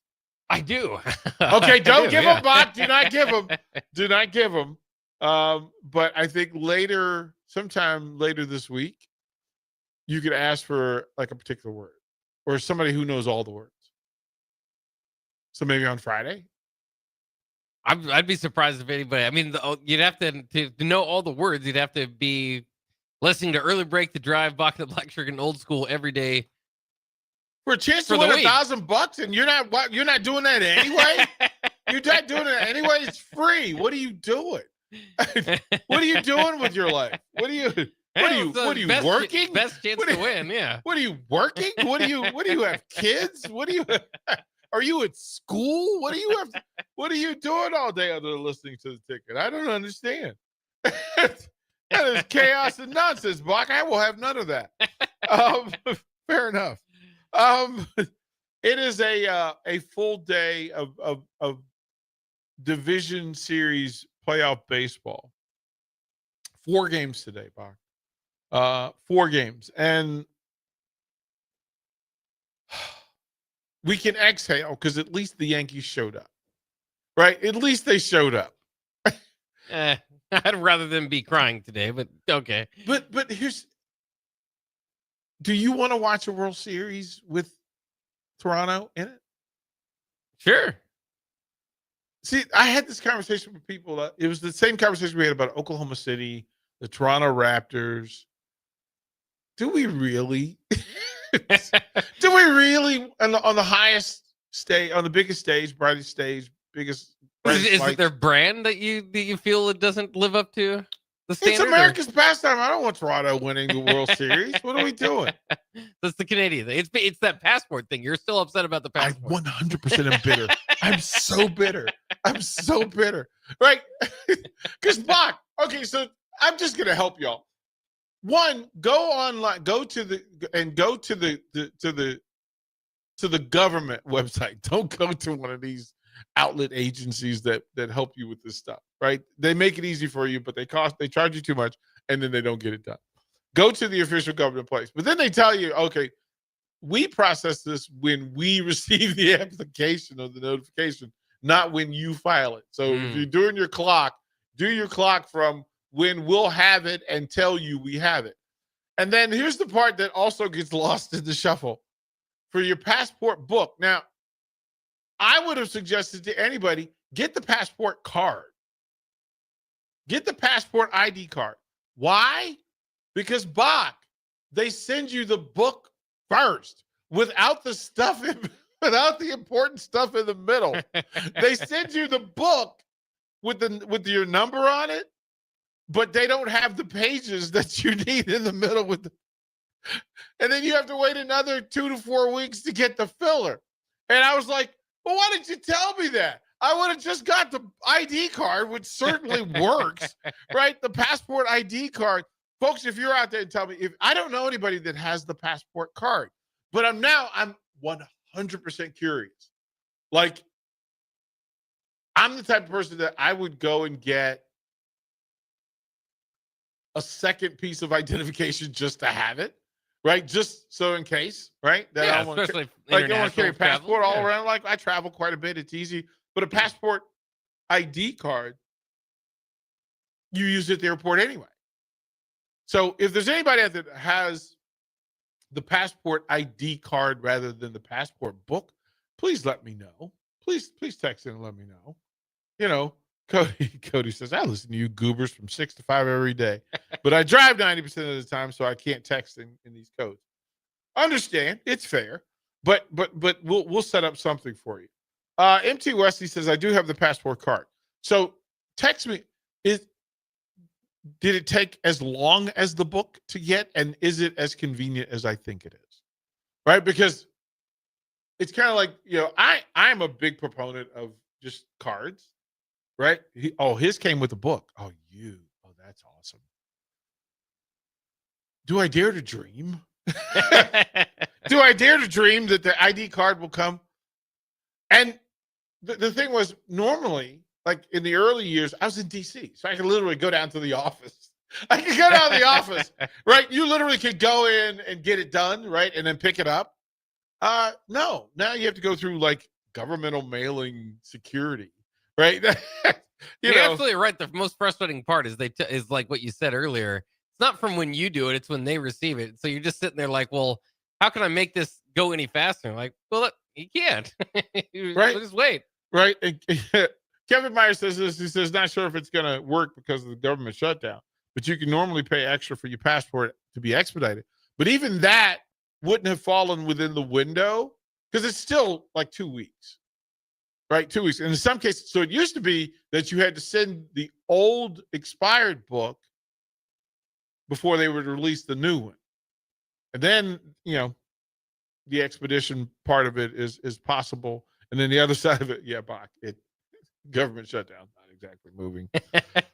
I do. Okay, don't give them, Bob. Do not give them. Do not give them. But I think sometime later this week, you could ask for like a particular word or somebody who knows all the words. So maybe on Friday. I'd be surprised if anybody. I mean, you'd have to know all the words. You'd have to be listening to Early Break, The Drive, Bach the Black Shirt, and Old School every day. For a chance to win $1,000, and you're not doing that anyway. You're not doing it anyway. It's free. What are you doing? What are you doing with your life? What are you working? Best chance to win. Yeah. What are you working? What do you have kids? Are you at school? What are you doing all day other than listening to the ticket? I don't understand. That is chaos and nonsense, Bach. I will have none of that. Fair enough. It is a full day of division series playoff baseball. 4 games today, Bach. 4 games. And we can exhale because at least the Yankees showed up. Right? At least they showed up. I'd rather than be crying today, but okay. But do you want to watch a World Series with Toronto in it? Sure. See, I had this conversation with people. It was the same conversation we had about Oklahoma City, the Toronto Raptors. Do we really? Do we really on the highest stage, on the biggest stage, brightest stage, biggest? Is it their brand that you feel it doesn't live up to the standard? It's America's pastime. I don't want Toronto winning the World Series. What are we doing? That's the Canadian thing. It's that passport thing. You're still upset about the passport. I 100% am bitter. I'm so bitter. Right? Because Bach. Okay, so I'm just gonna help y'all. One, go online, go to the government website. Don't go to one of these outlet agencies that help you with this stuff, right? They make it easy for you, but they charge you too much, and then they don't get it done. Go to the official government place. But then they tell you, okay, we process this when we receive the application or the notification, not when you file it. So if you're doing your clock, do your clock from when we'll have it and tell you we have it. And then here's the part that also gets lost in the shuffle. For your passport book. Now, I would have suggested to anybody, get the passport card. Get the passport ID card. Why? Because Bach, they send you the book first without the stuff without the important stuff in the middle. They send you the book with your number on it, but they don't have the pages that you need in the middle and then you have to wait another 2 to 4 weeks to get the filler. And I was like, well, why didn't you tell me that? I would have just got the ID card, which certainly works, right? The passport ID card. Folks, if you're out there and tell me, if I don't know anybody that has the passport card, but I'm 100% curious. Like, I'm the type of person that I would go and get a second piece of identification just to have it, right? Just so in case, right? That yeah, I don't especially want to carry a passport all yeah. around. Like, I travel quite a bit. It's easy. But a passport ID card, you use it at the airport anyway. So if there's anybody out there that has the passport ID card rather than the passport book, please let me know. Please text in and let me know. You know, Cody says, I listen to you goobers from 6 to 5 every day, but I drive 90% of the time, so I can't text in these codes. Understand, it's fair, but we'll set up something for you. MT Wesley says, I do have the passport card. So text me. Did it take as long as the book to get, and is it as convenient as I think it is? Right? Because it's kind of like, I'm a big proponent of just cards, right? His came with a book. Oh, that's awesome. Do I dare to dream? Do I dare to dream that the ID card will come? And the thing was, normally, like in the early years, I was in DC, so I could literally go down to the office. Right? You literally could go in and get it done, right? And then pick it up. No, now you have to go through like governmental mailing security, right? You're absolutely right. The most frustrating part is is like what you said earlier. It's not from when you do it; it's when they receive it. So you're just sitting there like, well, how can I make this go any faster? Like, well, look, you can't. Right? Just wait. Right. And Kevin Meyer says this. He says, not sure if it's going to work because of the government shutdown, but you can normally pay extra for your passport to be expedited. But even that wouldn't have fallen within the window because it's still like 2 weeks, right? 2 weeks. And in some cases, so it used to be that you had to send the old expired book before they would release the new one. And then, the expedition part of it is possible. And then the other side of it, government shutdown, not exactly moving.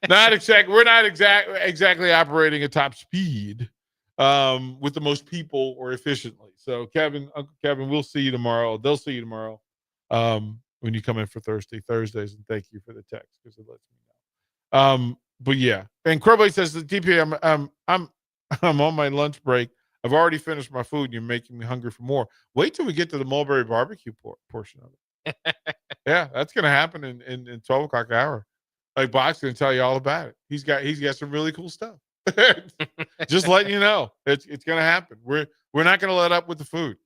We're not exactly operating at top speed with the most people or efficiently. So Uncle Kevin, we'll see you tomorrow. They'll see you tomorrow when you come in for Thursdays. And thank you for the text because it lets me know. But yeah. And Crowley says, the DP, I'm on my lunch break. I've already finished my food and you're making me hungry for more. Wait till we get to the mulberry barbecue portion of it. Yeah, that's going to happen in 12 o'clock hour. Like Bob's going to tell you all about it. He's got some really cool stuff. Just letting you know, it's going to happen. We're not going to let up with the food.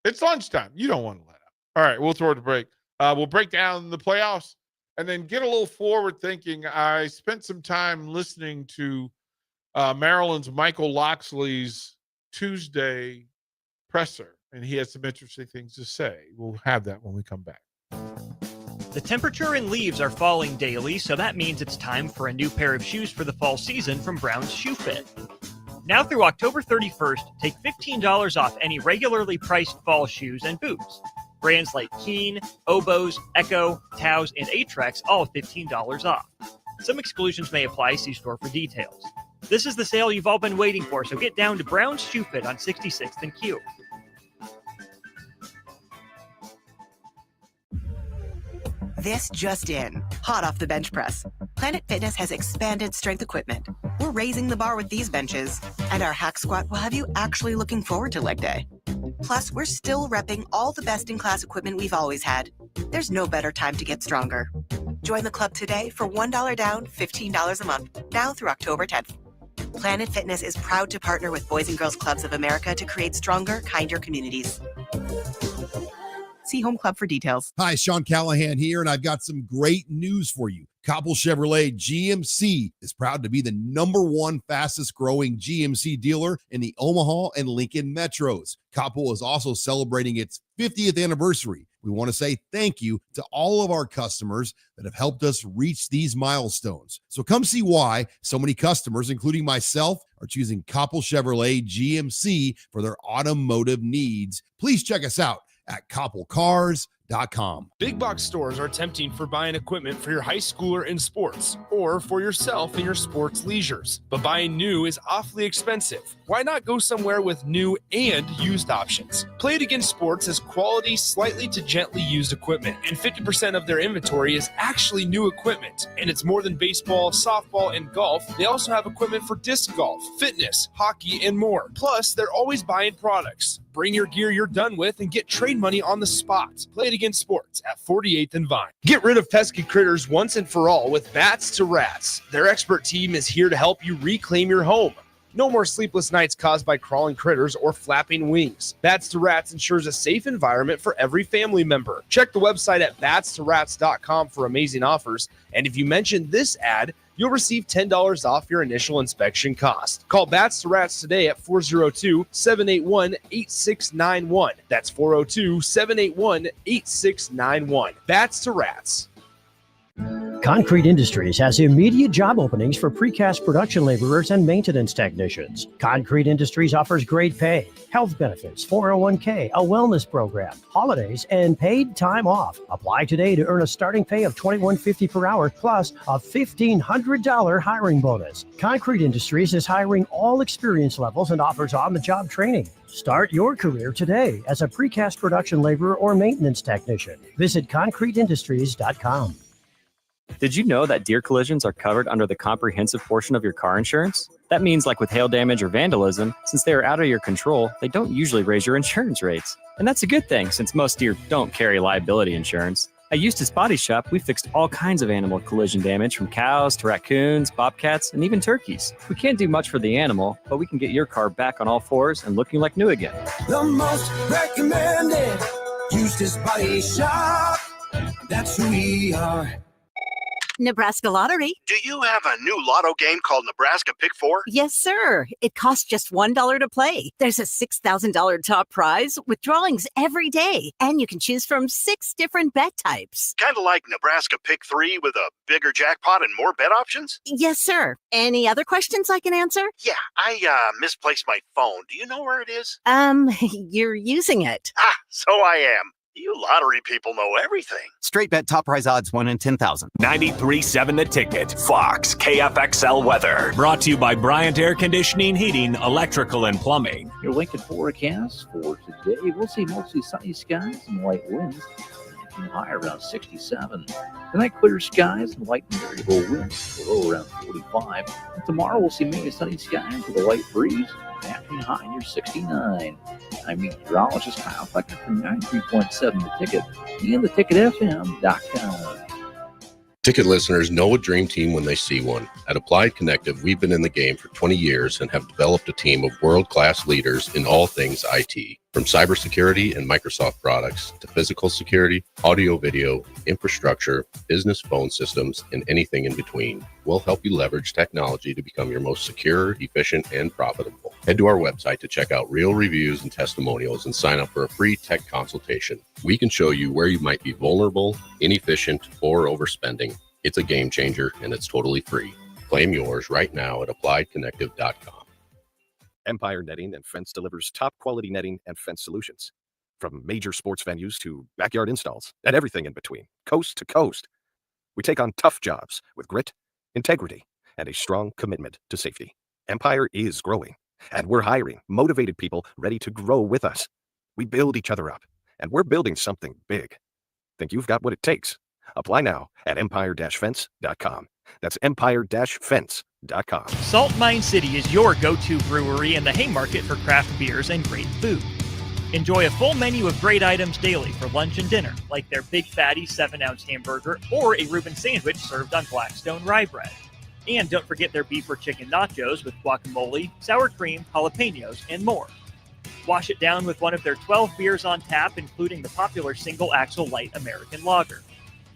It's lunchtime. You don't want to let up. All right, we'll throw it to break. We'll break down the playoffs and then get a little forward thinking. I spent some time listening to Maryland's Michael Loxley's Tuesday presser, and he has some interesting things to say. We'll have that when we come back. The temperature and leaves are falling daily, so that means it's time for a new pair of shoes for the fall season from Brown's Shoe Fit. Now through October 31st, take $15 off any regularly priced fall shoes and boots. Brands like Keen, Oboz, Echo, Taos, and Atrex all $15 off. Some exclusions may apply. See store for details. This is the sale you've all been waiting for, so get down to Brown's Shoe Fit on 66th and Q. This just in, hot off the bench press. Planet Fitness has expanded strength equipment. We're raising the bar with these benches, and our hack squat will have you actually looking forward to leg day. Plus, we're still repping all the best-in-class equipment we've always had. There's no better time to get stronger. Join the club today for $1 down, $15 a month, now through October 10th. Planet Fitness is proud to partner with Boys and Girls Clubs of America to create stronger, kinder communities. See Home Club for details. Hi, Sean Callahan here, and I've got some great news for you. Koppel Chevrolet GMC is proud to be the #1 fastest growing GMC dealer in the Omaha and Lincoln metros. Koppel is also celebrating its 50th anniversary. We want to say thank you to all of our customers that have helped us reach these milestones. So come see why so many customers, including myself, are choosing Koppel Chevrolet GMC for their automotive needs. Please check us out at koppelcars.com. Big box stores are tempting for buying equipment for your high schooler in sports or for yourself in your sports leisures. But buying new is awfully expensive. Why not go somewhere with new and used options? Play It Again Sports has quality, slightly to gently used equipment, and 50% of their inventory is actually new equipment. And it's more than baseball, softball, and golf. They also have equipment for disc golf, fitness, hockey, and more. Plus, they're always buying products. Bring your gear you're done with and get trade money on the spot. Play It Again Sports at 48th and Vine. Get rid of pesky critters once and for all with Bats to Rats. Their expert team is here to help you reclaim your home. No more sleepless nights caused by crawling critters or flapping wings. Bats to Rats ensures a safe environment for every family member. Check the website at batstorats.com for amazing offers. And if you mention this ad, you'll receive $10 off your initial inspection cost. Call Bats to Rats today at 402-781-8691. That's 402-781-8691. Bats to Rats. Concrete Industries has immediate job openings for precast production laborers and maintenance technicians. Concrete Industries offers great pay, health benefits, 401k, a wellness program, holidays, and paid time off. Apply today to earn a starting pay of $21.50 per hour plus a $1,500 hiring bonus. Concrete Industries is hiring all experience levels and offers on-the-job training. Start your career today as a precast production laborer or maintenance technician. Visit concreteindustries.com. Did you know that deer collisions are covered under the comprehensive portion of your car insurance? That means, like with hail damage or vandalism, since they are out of your control, they don't usually raise your insurance rates. And that's a good thing, since most deer don't carry liability insurance. At Eustace Body Shop, we fixed all kinds of animal collision damage, from cows to raccoons, bobcats, and even turkeys. We can't do much for the animal, but we can get your car back on all fours and looking like new again. The most recommended Eustace Body Shop. That's who we are. Nebraska Lottery. Do you have a new lotto game called Nebraska Pick 4? Yes, sir. It costs just $1 to play. There's a $6,000 top prize with drawings every day, and you can choose from 6 different bet types. Kind of like Nebraska Pick 3 with a bigger jackpot and more bet options? Yes, sir. Any other questions I can answer? Yeah, I misplaced my phone. Do you know where it is? You're using it. Ah, so I am. You lottery people know everything. Straight bet top prize odds 1 in 10,000. 93.7 The Ticket, Fox, KFXL weather. Brought to you by Bryant Air Conditioning, Heating, Electrical, and Plumbing. Your Lincoln forecast for today, we'll see mostly sunny skies and light winds. High around 67. Tonight, clear skies and light and variable winds. Low around 45. And tomorrow, we'll see mainly sunny skies with a light breeze. Afternoon high near 69. I'm meteorologist Kyle Flecker from 93.7 The Ticket and theticketfm.com. Ticket listeners know a dream team when they see one. At Applied Connective, we've been in the game for 20 years and have developed a team of world-class leaders in all things IT. From cybersecurity and Microsoft products to physical security, audio-video, infrastructure, business phone systems, and anything in between, we'll help you leverage technology to become your most secure, efficient, and profitable. Head to our website to check out real reviews and testimonials and sign up for a free tech consultation. We can show you where you might be vulnerable, inefficient, or overspending. It's a game changer, and it's totally free. Claim yours right now at appliedconnective.com. Empire Netting and Fence delivers top quality netting and fence solutions. From major sports venues to backyard installs and everything in between, coast to coast. We take on tough jobs with grit, integrity, and a strong commitment to safety. Empire is growing, and we're hiring motivated people ready to grow with us. We build each other up, and we're building something big. Think you've got what it takes? Apply now at empire-fence.com. That's empire-fence.com. Salt Mine City is your go-to brewery in the Haymarket for craft beers and great food. Enjoy a full menu of great items daily for lunch and dinner, like their Big Fatty 7-ounce hamburger or a Reuben sandwich served on Blackstone rye bread. And don't forget their beef or chicken nachos with guacamole, sour cream, jalapenos, and more. Wash it down with one of their 12 beers on tap, including the popular Single Axle Light American Lager.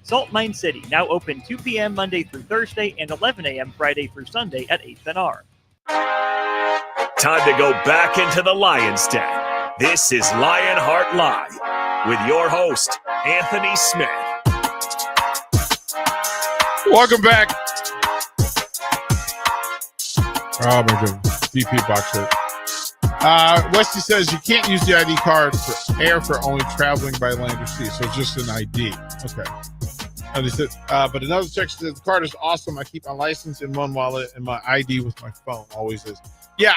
Salt Mine City, now open 2 p.m. Monday through Thursday and 11 a.m. Friday through Sunday at 8th and R. Time to go back into the Lion's Den. This is Lionheart Live with your host, Anthony Smith. Welcome back. Oh, my goodness. DP boxer. Westy says you can't use the ID card for air for only traveling by land or sea, so it's just an ID. Okay. But another text says the card is awesome. I keep my license in one wallet and my ID with my phone. Always is. Yeah,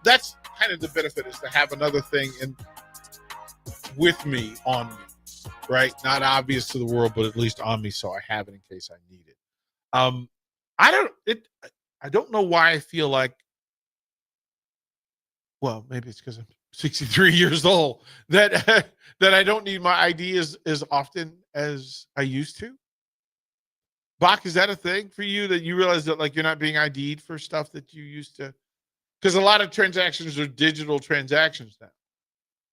that's kind of the benefit, is to have another thing with me, on me, right? Not obvious to the world, but at least on me, so I have it in case I need it. I don't know why I feel like, well, maybe it's because I'm 63 years old, that I don't need my ID as often as I used to. Bach, is that a thing for you, that you realize that, like, you're not being ID'd for stuff that you used to Because a lot of transactions are digital transactions now.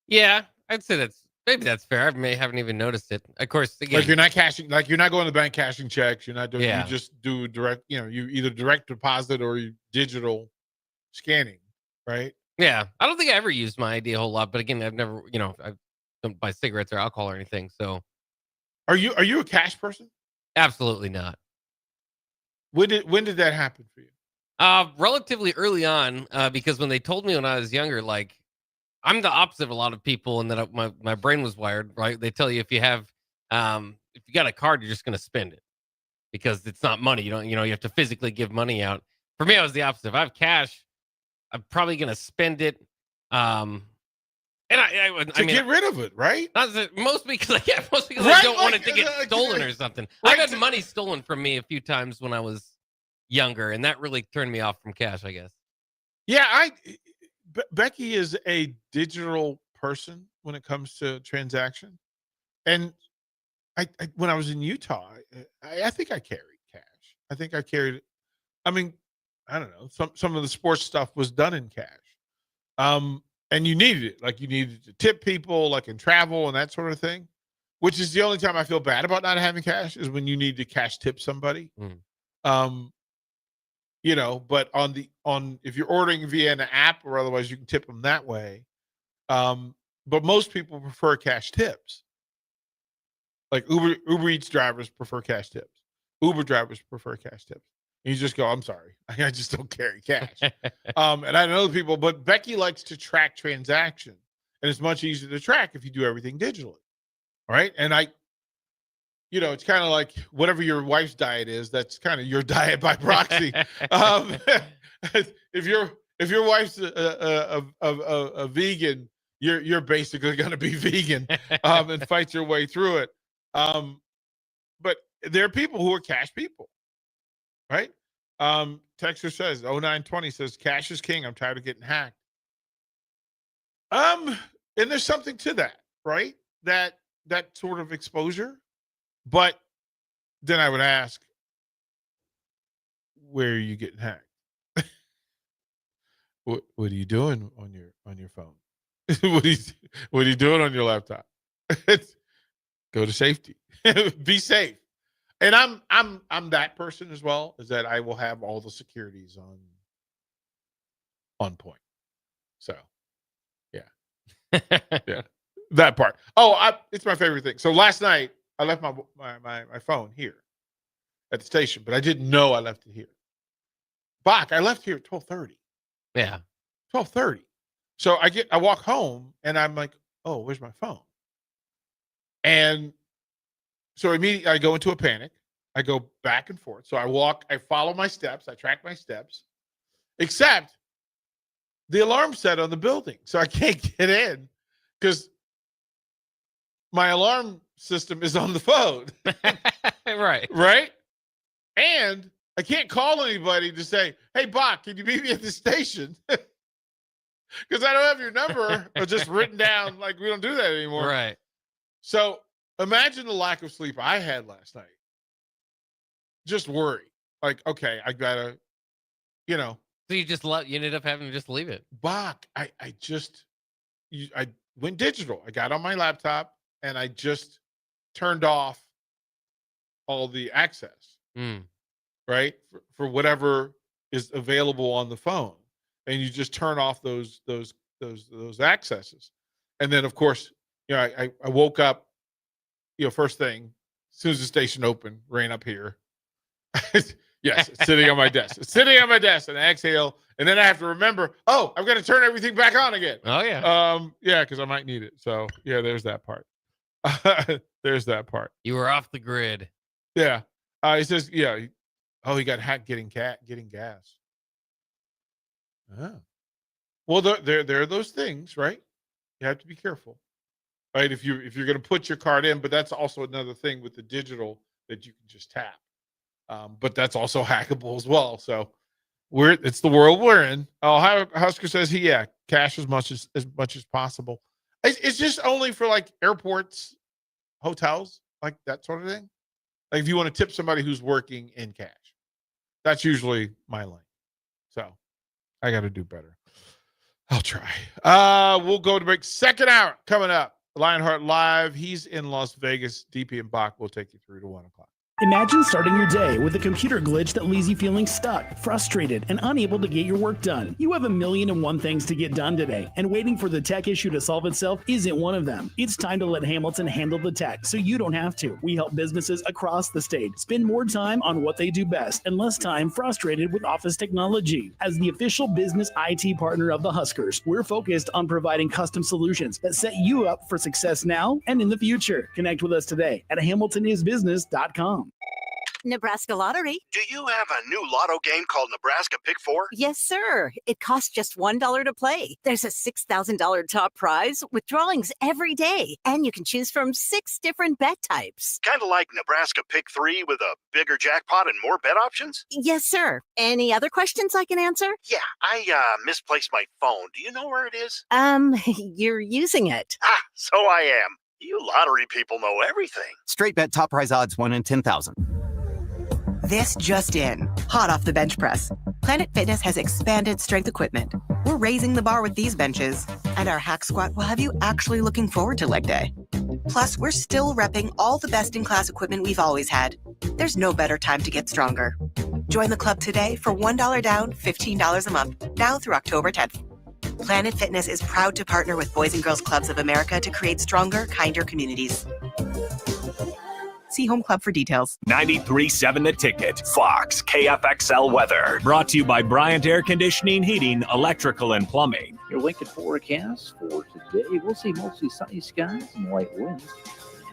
Yeah, I'd say that's fair. Haven't even noticed it. Of course, again, Like you're not cashing, like you're not going to the bank cashing checks. You're not doing. Yeah. You just do direct. You either direct deposit or you digital scanning, right? yeah. I don't think I ever used my ID a whole lot, but again, I've never, I don't buy cigarettes or alcohol or anything, so Are you a cash person? absolutely not. When did that happen for you? Relatively early on, because when they told me when I was younger, like I'm the opposite of a lot of people, and that my brain was wired right. They tell you if you got a card, you're just going to spend it because it's not money. You have to physically give money out. For me, I was the opposite. If I have cash, I'm probably going to spend it. And I get rid of it, right? Mostly because I Right, don't want it like, to get stolen or something. right, I've had money stolen from me a few times when I was younger, and that really turned me off from cash, I guess. Yeah, Becky is a digital person when it comes to transaction, and I when I was in Utah, I think I carried cash. I think I carried. I mean, I don't know. Some of the sports stuff was done in cash, and you needed it. Like you needed to tip people, like in travel and that sort of thing. Which is the only time I feel bad about not having cash is when you need to cash tip somebody. But if you're ordering via an app or otherwise you can tip them that way. But most people prefer cash tips. Like Uber Eats drivers prefer cash tips. Uber drivers prefer cash tips. And you just go, I'm sorry, I just don't carry cash. And I know people, but Becky likes to track transactions, and it's much easier to track if you do everything digitally. All right. And it's kind of like whatever your wife's diet is, that's kind of your diet by proxy. If your wife's a vegan, you're basically going to be vegan and fight your way through it. But there are people who are cash people, right? Texter says 0920 says cash is king. I'm tired of getting hacked. And there's something to that, right? That sort of exposure. But then I would ask, where are you getting hacked? What are you doing on your phone? what are you doing on your laptop? Go to safety. Be safe. And I'm that person as well, is that I will have all the securities on point. So yeah. Yeah. That part. Oh, it's my favorite thing. So last night I left my phone here at the station, but I didn't know I left it here. Bach, I left here at 12:30. Yeah. 12:30. So I walk home and I'm like, oh, where's my phone? And so immediately I go into a panic. I go back and forth. So I follow my steps. I track my steps, except the alarm's set on the building. So I can't get in because my alarm system is on the phone. Right. Right. And I can't call anybody to say, hey, Bach, can you meet me at the station? Because I don't have your number or just written down. Like, we don't do that anymore. Right. So imagine the lack of sleep I had last night. Just worry. Like, okay, I gotta, So you ended up having to just leave it. Bach, I went digital. I got on my laptop and I just turned off all the access. Right? For whatever is available on the phone. And you just turn off those accesses. And then of course, I woke up, first thing, as soon as the station opened, ran up here. Yes, it's sitting on my desk. It's sitting on my desk, and I exhale. And then I have to remember, I've got to turn everything back on again. Oh yeah. Yeah, because I might need it. So yeah, there's that part. There's that part. You were off the grid. Yeah. He says, yeah. Oh, he got hacked getting gas. Oh. Well, there are those things, right? You have to be careful, right? If you're going to put your card in, but that's also another thing with the digital that you can just tap. But that's also hackable as well. So it's the world we're in. Oh, Husker says cash as much as possible. It's just only for like airports, hotels, like that sort of thing. Like if you want to tip somebody who's working in cash, that's usually my lane. So I got to do better. I'll try. We'll go to break. Second hour coming up. Lionheart Live. He's in Las Vegas. DP and Bach will take you through to 1 o'clock. Imagine starting your day with a computer glitch that leaves you feeling stuck, frustrated, and unable to get your work done. You have 1,000,001 things to get done today, and waiting for the tech issue to solve itself isn't one of them. It's time to let Hamilton handle the tech so you don't have to. We help businesses across the state spend more time on what they do best and less time frustrated with office technology. As the official business IT partner of the Huskers, we're focused on providing custom solutions that set you up for success now and in the future. Connect with us today at hamiltonisbusiness.com. Nebraska Lottery. Do you have a new lotto game called Nebraska Pick 4? Yes, sir. It costs just $1 to play. There's a $6,000 top prize with drawings every day, and you can choose from 6 different bet types. Kind of like Nebraska Pick 3 with a bigger jackpot and more bet options? Yes, sir. Any other questions I can answer? Yeah, I misplaced my phone. Do you know where it is? You're using it. Ah, so I am. You lottery people know everything. Straight bet top prize odds 1 in 10,000. This just in, hot off the bench press. Planet Fitness has expanded strength equipment. We're raising the bar with these benches, and our hack squat will have you actually looking forward to leg day. Plus, we're still repping all the best-in-class equipment we've always had. There's no better time to get stronger. Join the club today for $1 down, $15 a month, now through October 10th. Planet Fitness is proud to partner with Boys and Girls Clubs of America to create stronger, kinder communities. See Home Club for details. 93.7 The Ticket. Fox KFXL weather. Brought to you by Bryant Air Conditioning, Heating, Electrical, and Plumbing. Your Lincoln forecast for today, we'll see mostly sunny skies and light winds.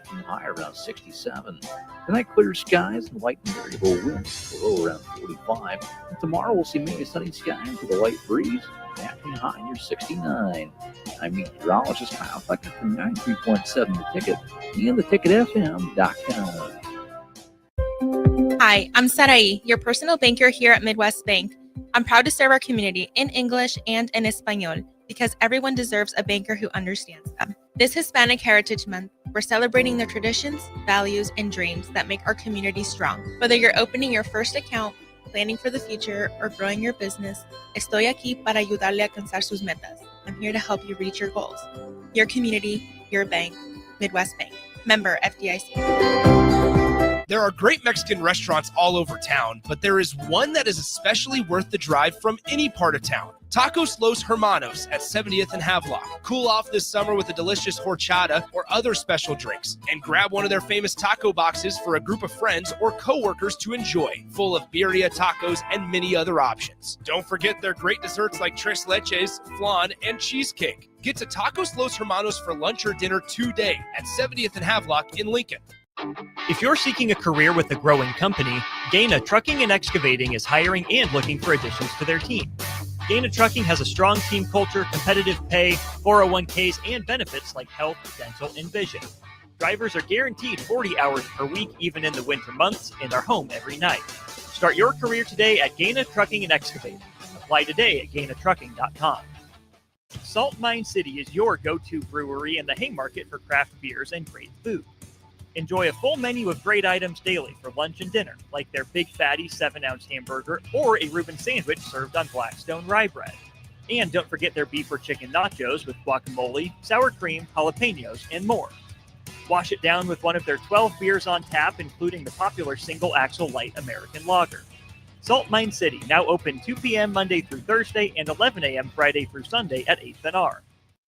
High around 67. Tonight, clear skies and light and variable winds. Low around 45. And tomorrow, we'll see mainly sunny skies with a light breeze. Acting high near 69. I'm meteorologist Kyle Flecker from 93.7 The Ticket and theticketfm.com. Hi, I'm Sarai, your personal banker here at Midwest Bank. I'm proud to serve our community in English and in Espanol because everyone deserves a banker who understands them. This Hispanic Heritage Month, we're celebrating the traditions, values, and dreams that make our community strong. Whether you're opening your first account, planning for the future, or growing your business, estoy aquí para ayudarle a alcanzar sus metas. I'm here to help you reach your goals. Your community, your bank, Midwest Bank. Member FDIC. There are great Mexican restaurants all over town, but there is one that is especially worth the drive from any part of town. Tacos Los Hermanos at 70th and Havelock. Cool off this summer with a delicious horchata or other special drinks. And grab one of their famous taco boxes for a group of friends or coworkers to enjoy, full of birria tacos and many other options. Don't forget their great desserts like tres leches, flan, and cheesecake. Get to Tacos Los Hermanos for lunch or dinner today at 70th and Havelock in Lincoln. If you're seeking a career with a growing company, Gaina Trucking and Excavating is hiring and looking for additions to their team. Gaina Trucking has a strong team culture, competitive pay, 401ks, and benefits like health, dental, and vision. Drivers are guaranteed 40 hours per week, even in the winter months, and are home every night. Start your career today at Gaina Trucking and Excavating. Apply today at gainatrucking.com. Salt Mine City is your go-to brewery in the Haymarket for craft beers and great food. Enjoy a full menu of great items daily for lunch and dinner, like their Big Fatty 7-ounce hamburger or a Reuben sandwich served on Blackstone rye bread. And don't forget their beef or chicken nachos with guacamole, sour cream, jalapenos, and more. Wash it down with one of their 12 beers on tap, including the popular Single Axle Light American Lager. Salt Mine City, now open 2 p.m. Monday through Thursday and 11 a.m. Friday through Sunday at 8th and R.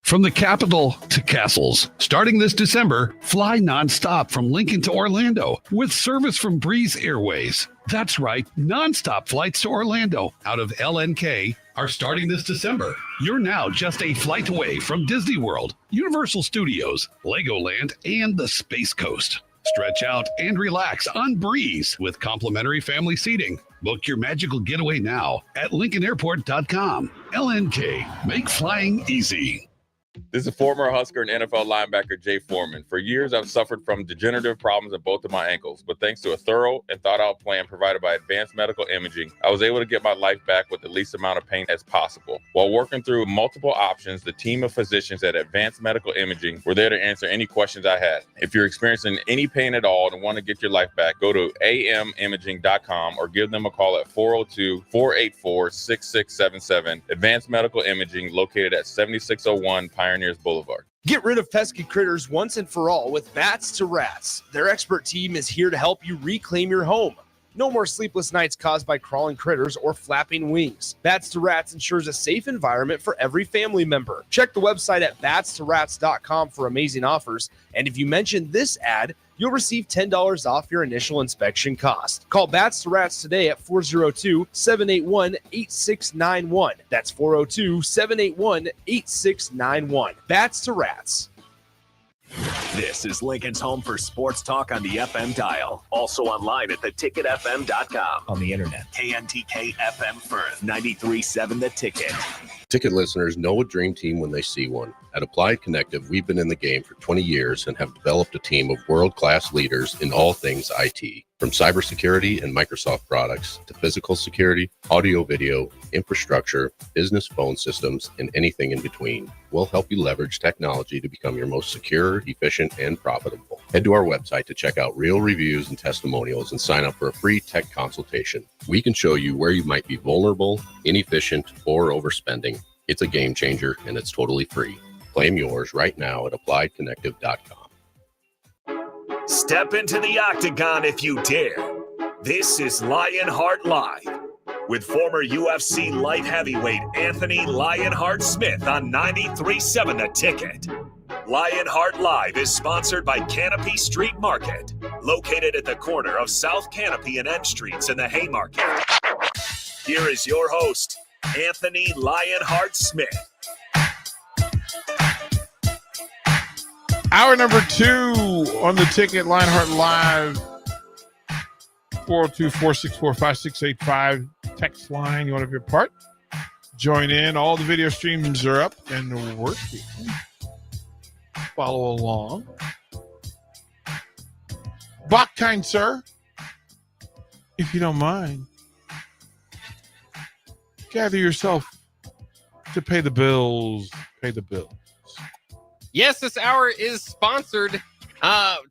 From the capital to castles, starting this December, fly nonstop from Lincoln to Orlando with service from Breeze Airways. That's right, nonstop flights to Orlando out of LNK are starting this December. You're now just a flight away from Disney World, Universal Studios, Legoland, and the Space Coast. Stretch out and relax on Breeze with complimentary family seating. Book your magical getaway now at LincolnAirport.com. LNK, make flying easy. This is former Husker and NFL linebacker Jay Foreman. For years, I've suffered from degenerative problems in both of my ankles, but thanks to a thorough and thought-out plan provided by Advanced Medical Imaging, I was able to get my life back with the least amount of pain as possible. While working through multiple options, the team of physicians at Advanced Medical Imaging were there to answer any questions I had. If you're experiencing any pain at all and want to get your life back, go to amimaging.com or give them a call at 402-484-6677. Advanced Medical Imaging, located at 7601 Pioneers Boulevard. Get rid of pesky critters once and for all with Bats to Rats. Their expert team is here to help you reclaim your home. No more sleepless nights caused by crawling critters or flapping wings. Bats to Rats ensures a safe environment for every family member. Check the website at batstorats.com for amazing offers. And if you mention this ad, you'll receive $10 off your initial inspection cost. Call Bats to Rats today at 402-781-8691. That's 402-781-8691. Bats to Rats. This is Lincoln's home for sports talk on the FM dial. Also online at theticketfm.com. On the internet, KNTK FM Firth, 93.7 The Ticket. Ticket listeners know a dream team when they see one. At Applied Connective, we've been in the game for 20 years and have developed a team of world-class leaders in all things IT. From cybersecurity and Microsoft products to physical security, audio-video, infrastructure, business phone systems, and anything in between, we'll help you leverage technology to become your most secure, efficient, and profitable. Head to our website to check out real reviews and testimonials and sign up for a free tech consultation. We can show you where you might be vulnerable, inefficient, or overspending. It's a game changer, and it's totally free. Claim yours right now at appliedconnective.com. Step into the octagon if you dare. This is Lionheart Live with former UFC light heavyweight Anthony Lionheart Smith on 93.7 The Ticket. Lionheart Live is sponsored by Canopy Street Market, located at the corner of South Canopy and N Streets in the Haymarket. Here is your host, Anthony Lionheart Smith. Hour number 2 on the Ticket, Lionheart Live. 402-464-5685 text line. You want to be a part? Join in. All the video streams are up and working. Follow along. Bach, kind sir, if you don't mind, gather yourself to pay the bills. Pay the bills. Yes, this hour is sponsored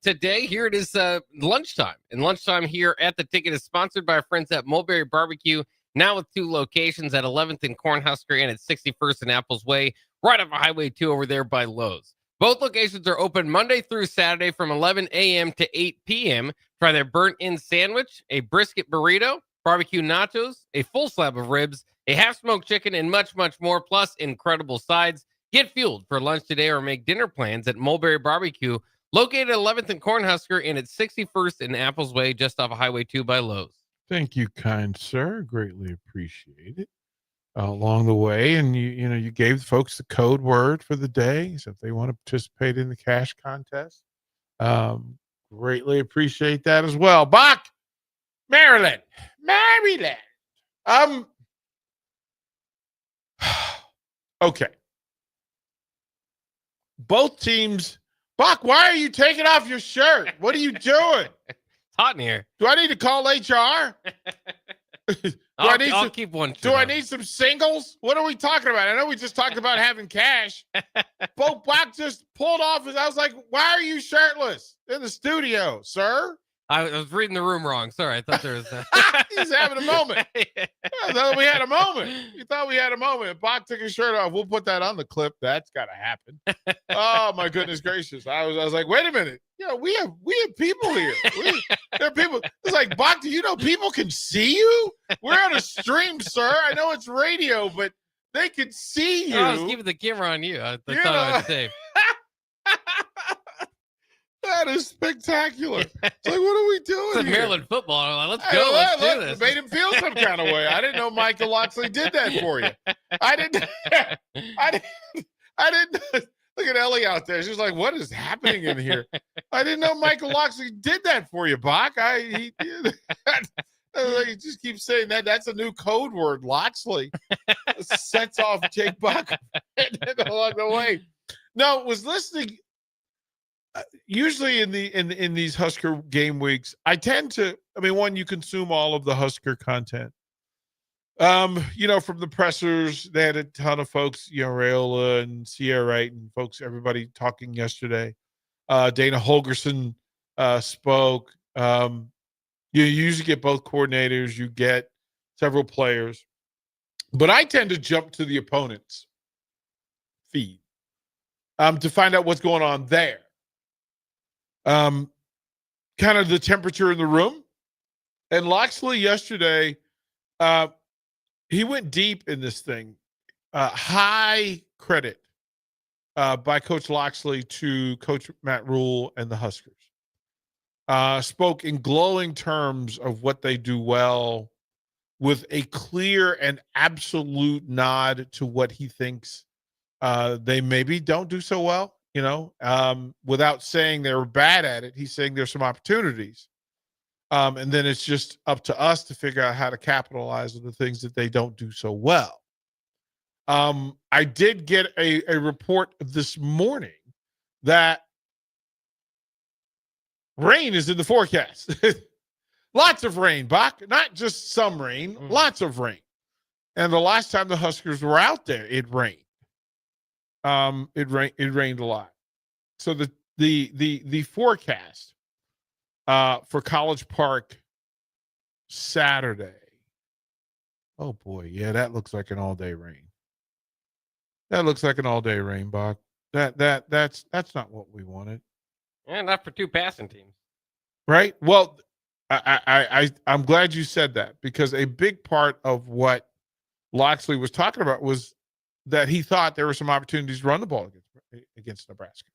today. Here it is lunchtime. And lunchtime here at the Ticket is sponsored by our friends at Mulberry Barbecue, now with 2 locations at 11th and Cornhusker and at 61st and Apples Way, right off of Highway 2 over there by Lowe's. Both locations are open Monday through Saturday from 11 a.m. to 8 p.m. Try their burnt-in sandwich, a brisket burrito, barbecue nachos, a full slab of ribs, a half-smoked chicken, and much, much more, plus incredible sides. Get fueled for lunch today or make dinner plans at Mulberry Barbecue, located at 11th and Cornhusker and at 61st and Apples Way, just off of Highway 2 by Lowe's. Thank you, kind sir. Greatly appreciate it. Along the way, and you gave folks the code word for the day, so if they want to participate in the cash contest, greatly appreciate that as well. Bach, Maryland. Okay. Both teams. Bach, why are you taking off your shirt? What are you doing? It's hot in here. Do I need to call HR? I'll keep one. Do I need some singles? What are we talking about? I know we just talked about having cash. Bo Bach just pulled off his. I was like, why are you shirtless in the studio, sir? I was reading the room wrong. Sorry, I thought there was He's having a moment. I thought we had a moment. You thought we had a moment. Bach took his shirt off. We'll put that on the clip. That's got to happen. Oh, my goodness gracious. I was like, wait a minute. Yeah, we have people here. There are people. It's like, Bach, do you know people can see you? We're on a stream, sir. I know it's radio, but they can see you. I was keeping the camera on you. I thought I was safe. That is spectacular. It's like, what are we doing It's here? Maryland football. Let's go. Let's do this. It made him feel some kind of way. I didn't know Michael Loxley did that for you. I didn't. Look at Ellie out there. She's like, what is happening in here? I didn't know Michael Loxley did that for you, Bach. He just keeps saying that. That's a new code word, Loxley. Sets off Jake Bach along the way. No, was listening. Usually in these Husker game weeks, I tend to. I mean, one, you consume all of the Husker content. From the pressers, they had a ton of folks, Rayola and Sierra Wright and folks, everybody talking yesterday. Dana Holgerson spoke. You usually get both coordinators, you get several players, but I tend to jump to the opponent's feed to find out what's going on there. Kind of the temperature in the room. And Loxley yesterday, he went deep in this thing. High credit by Coach Loxley to Coach Matt Rule and the Huskers. Spoke in glowing terms of what they do well, with a clear and absolute nod to what he thinks they maybe don't do so well, without saying they were bad at it. He's saying there's some opportunities. And then it's just up to us to figure out how to capitalize on the things that they don't do so well. I did get a report this morning that rain is in the forecast. Lots of rain, Bach. Not just some rain, lots of rain. And the last time the Huskers were out there, it rained. It rained a lot. So the forecast for College Park Saturday. Oh boy, yeah, that looks like an all-day rain. That looks like an all-day rain, Bach. That's not what we wanted. And not for two passing teams. Right? Well, I'm glad you said that, because a big part of what Loxley was talking about was that he thought there were some opportunities to run the ball against Nebraska.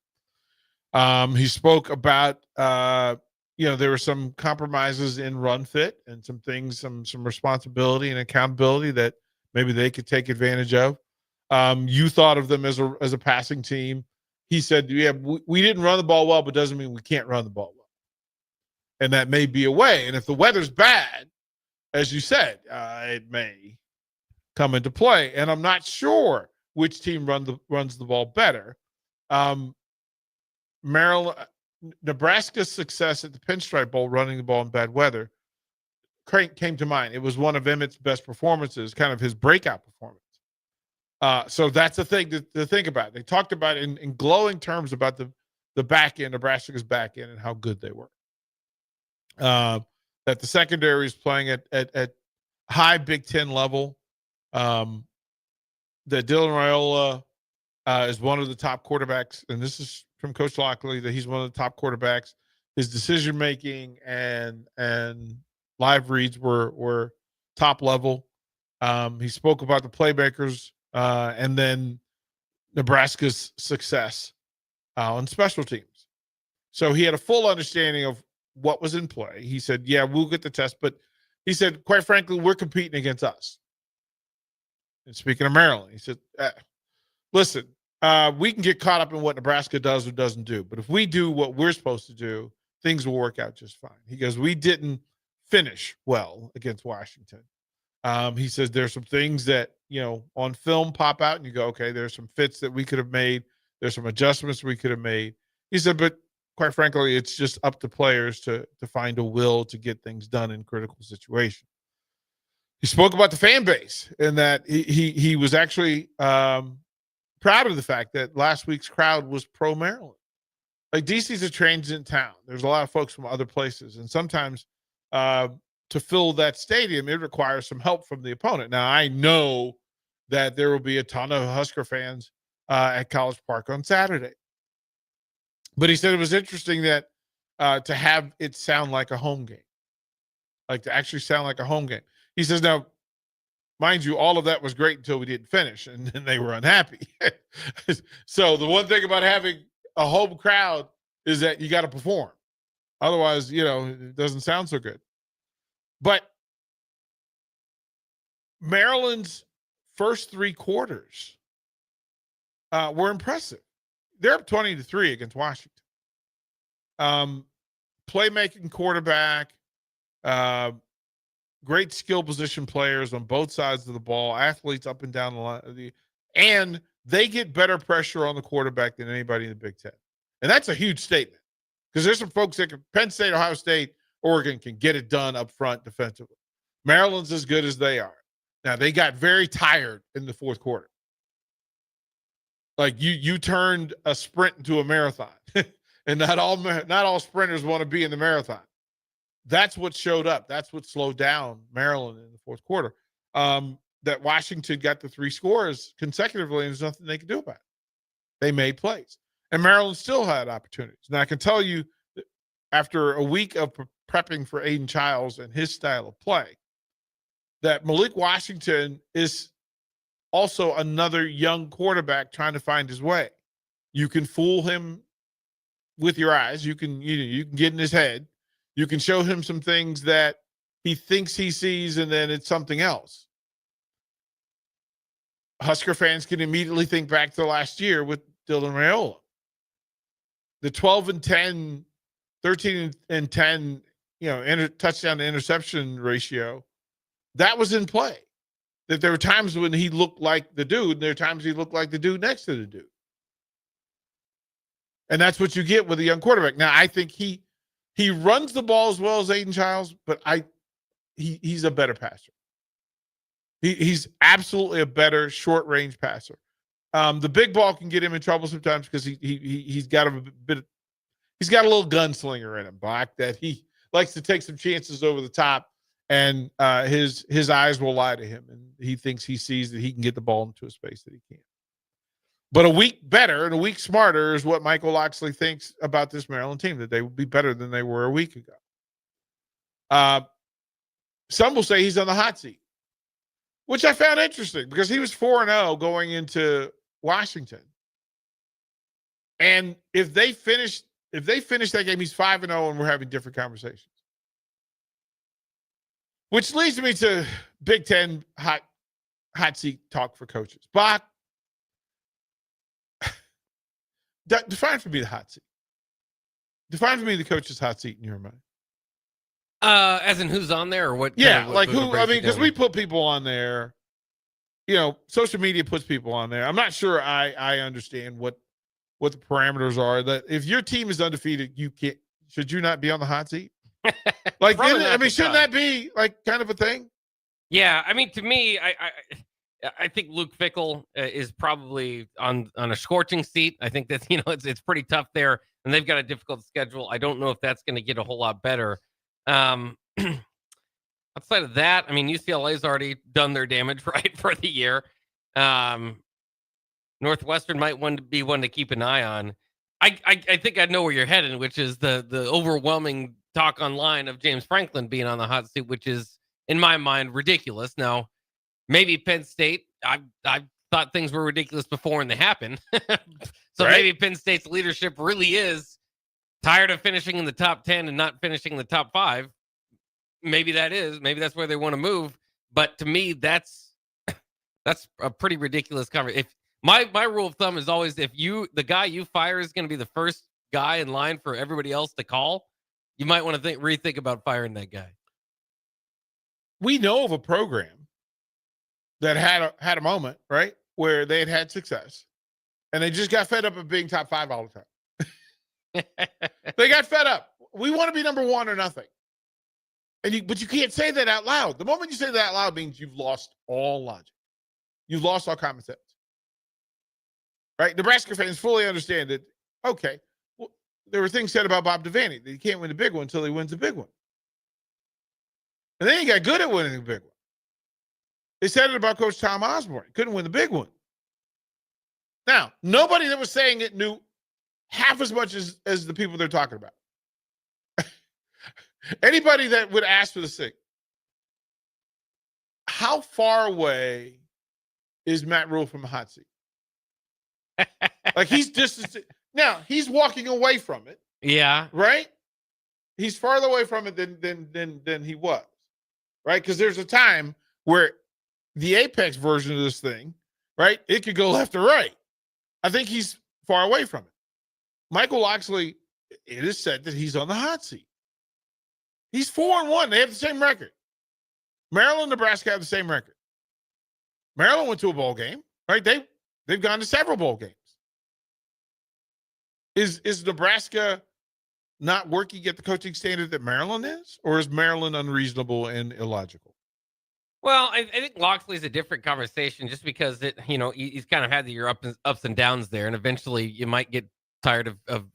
He spoke about there were some compromises in run fit and some things, some responsibility and accountability that maybe they could take advantage of. You thought of them as a passing team. He said, yeah, we didn't run the ball well, but doesn't mean we can't run the ball well. And that may be a way. And if the weather's bad, as you said, it may come into play. And I'm not sure which team runs the ball better. Nebraska's success at the Pinstripe Bowl running the ball in bad weather came to mind. It was one of Emmett's best performances, kind of his breakout performance. So that's a thing to think about. They talked about in glowing terms about the back end, Nebraska's back end, and how good they were. That the secondary is playing at high Big Ten level. That Dylan Raiola is one of the top quarterbacks, and this is from Coach Loxley, that he's one of the top quarterbacks. His decision making and live reads were top level. He spoke about the playmakers and then Nebraska's success on special teams. So he had a full understanding of what was in play. He said, yeah, we'll get the test, but he said, quite frankly, we're competing against us. And speaking of Maryland, he said, listen, we can get caught up in what Nebraska does or doesn't do, but if we do what we're supposed to do, things will work out just fine. He goes, we didn't finish well against Washington. He says there's some things that, on film pop out and you go, okay, there's some fits that we could have made. There's some adjustments we could have made. He said, but quite frankly, it's just up to players to find a will to get things done in critical situations. He spoke about the fan base and that he was actually proud of the fact that last week's crowd was pro-Maryland. Like, DC's a transient town. There's a lot of folks from other places, and sometimes to fill that stadium, it requires some help from the opponent. Now, I know that there will be a ton of Husker fans at College Park on Saturday. But he said it was interesting that to have it sound like a home game, like to actually sound like a home game. He says, now, mind you, all of that was great until we didn't finish, and then they were unhappy. So the one thing about having a home crowd is that you got to perform. Otherwise, it doesn't sound so good. But Maryland's first three quarters were impressive. They're up 20-3 against Washington. Playmaking quarterback, great skill position players on both sides of the ball, athletes up and down the line, and they get better pressure on the quarterback than anybody in the Big Ten. And that's a huge statement because there's some folks that Penn State, Ohio State, Oregon can get it done up front defensively. Maryland's as good as they are. Now, they got very tired in the fourth quarter. Like you turned a sprint into a marathon, and not all sprinters want to be in the marathon. That's what showed up. That's what slowed down Maryland in the fourth quarter. That Washington got the 3 scores consecutively, and there's nothing they could do about it. They made plays, and Maryland still had opportunities. Now, I can tell you that after a week of prepping for Aiden Childs and his style of play, that Malik Washington is also another young quarterback trying to find his way. You can fool him with your eyes. You can get in his head. You can show him some things that he thinks he sees, and then it's something else. Husker fans can immediately think back to last year with Dylan Raiola. The 12-10, 13-10, touchdown to interception ratio, that was in play. That there were times when he looked like the dude, and there are times he looked like the dude next to the dude. And that's what you get with a young quarterback. Now, I think he runs the ball as well as Aiden Childs, but he's a better passer. He's absolutely a better short-range passer. The big ball can get him in trouble sometimes because he's got a little gunslinger in him, Black, that he likes to take some chances over the top, and his eyes will lie to him, and he thinks he sees that he can get the ball into a space that he can't. But a week better and a week smarter is what Michael Locksley thinks about this Maryland team, that they would be better than they were a week ago. Some will say he's on the hot seat, which I found interesting because he was 4-0 going into Washington. And if they finish that game, he's 5-0, and we're having different conversations. Which leads me to Big Ten hot seat talk for coaches. Bach, define for me the hot seat. Define for me the coach's hot seat in your mind. As in who's on there or what? Yeah, kind of, like who? I mean, because we put people on there. Social media puts people on there. I'm not sure I understand what the parameters are. That if your team is undefeated, should you not be on the hot seat? Like, shouldn't that be like kind of a thing? Yeah, I mean, to me, I think Luke Fickell is probably on a scorching seat. I think that it's pretty tough there, and they've got a difficult schedule. I don't know if that's going to get a whole lot better. Outside of that, I mean, UCLA's already done their damage right for the year. Northwestern might be one to keep an eye on. I think I know where you're headed, which is the overwhelming talk online of James Franklin being on the hot seat, which is, in my mind, ridiculous. Now, maybe Penn State, I thought things were ridiculous before and they happened. So right? Maybe Penn State's leadership really is tired of finishing in the top 10 and not finishing in the top 5. Maybe that's where they want to move. But to me, that's a pretty ridiculous conversation. If my rule of thumb is always, if the guy you fire is going to be the first guy in line for everybody else to call, you might want to rethink about firing that guy. We know of a program that had a moment, right, where they had success, and they just got fed up of being top 5 all the time. They got fed up. We want to be number 1 or nothing. But you can't say that out loud. The moment you say that out loud means you've lost all logic. You've lost all common sense. Right? Nebraska fans fully understand that, okay, well, there were things said about Bob Devaney that he can't win the big one until he wins the big one. And then he got good at winning the big one. They said it about Coach Tom Osborne. He couldn't win the big one. Now, nobody that was saying it knew half as much as the people they're talking about. Anybody that would ask for the thing, how far away is Matt Rule from the hot seat? Like, he's distancing. Now, he's walking away from it. Yeah. Right? He's farther away from it than he was. Right? Because there's a time where the apex version of this thing, right, it could go left or right. I think he's far away from it. Michael Locksley, it is said that he's on the hot seat. He's 4-1. They have the same record. Maryland and Nebraska have the same record. Maryland went to a bowl game, right? They've gone to several bowl games. Is Nebraska not working at the coaching standard that Maryland is? Or is Maryland unreasonable and illogical? Well, I think Loxley's a different conversation just because he's kind of had your ups and downs there, and eventually you might get tired of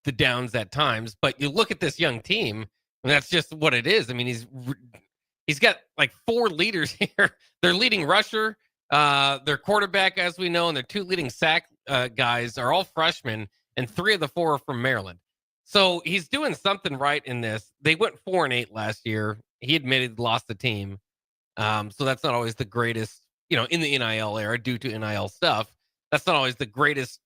the downs at times. But you look at this young team, and that's just what it is. I mean, he's got like 4 leaders here. Their leading rusher, their quarterback, as we know, and their 2 leading sack guys are all freshmen, and 3 of the 4 are from Maryland. So he's doing something right in this. They went 4-8 last year. He admitted lost the team. So that's not always the greatest, in the NIL era due to NIL stuff. That's not always the greatest.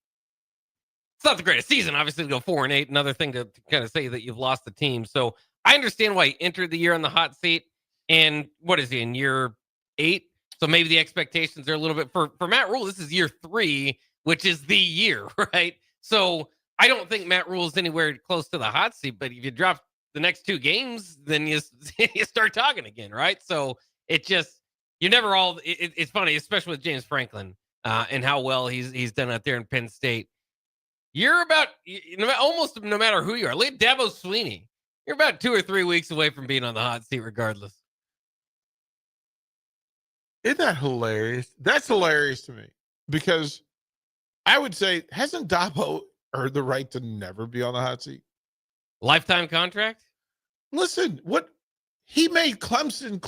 It's not the greatest season, obviously, to go 4-8. Another thing to kind of say that you've lost the team. So I understand why he entered the year on the hot seat. And what is he in year 8? So maybe the expectations are a little bit for Matt Rule. This is year 3, which is the year, right? So I don't think Matt Rule is anywhere close to the hot seat. But if you drop the next 2 games, then you start talking again, right? So it's funny, especially with James Franklin and how well he's done out there in Penn State. You're about almost no matter who you are. Look at Dabo Swinney. You're about 2 or 3 weeks away from being on the hot seat, regardless. Isn't that hilarious? That's hilarious to me because I would say, hasn't Dabo earned the right to never be on the hot seat? Lifetime contract? Listen, what he made Clemson.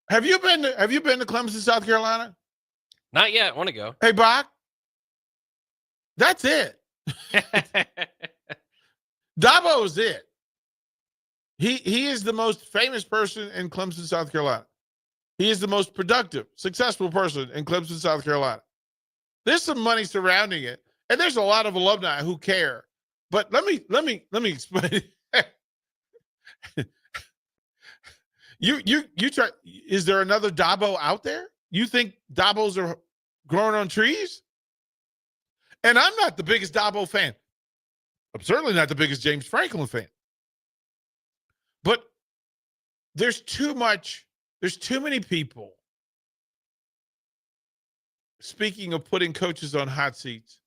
Have you been to Clemson, South Carolina? Not yet. I want to go. Hey, Bach. That's it. Dabo is it. He is the most famous person in Clemson, South Carolina. He is the most productive, successful person in Clemson, South Carolina. There's some money surrounding it, and there's a lot of alumni who care. But let me explain. You try. Is there another Dabo out there? You think Dabos are growing on trees? And I'm not the biggest Dabo fan. I'm certainly not the biggest James Franklin fan. But there's too many people. Speaking of putting coaches on hot seats,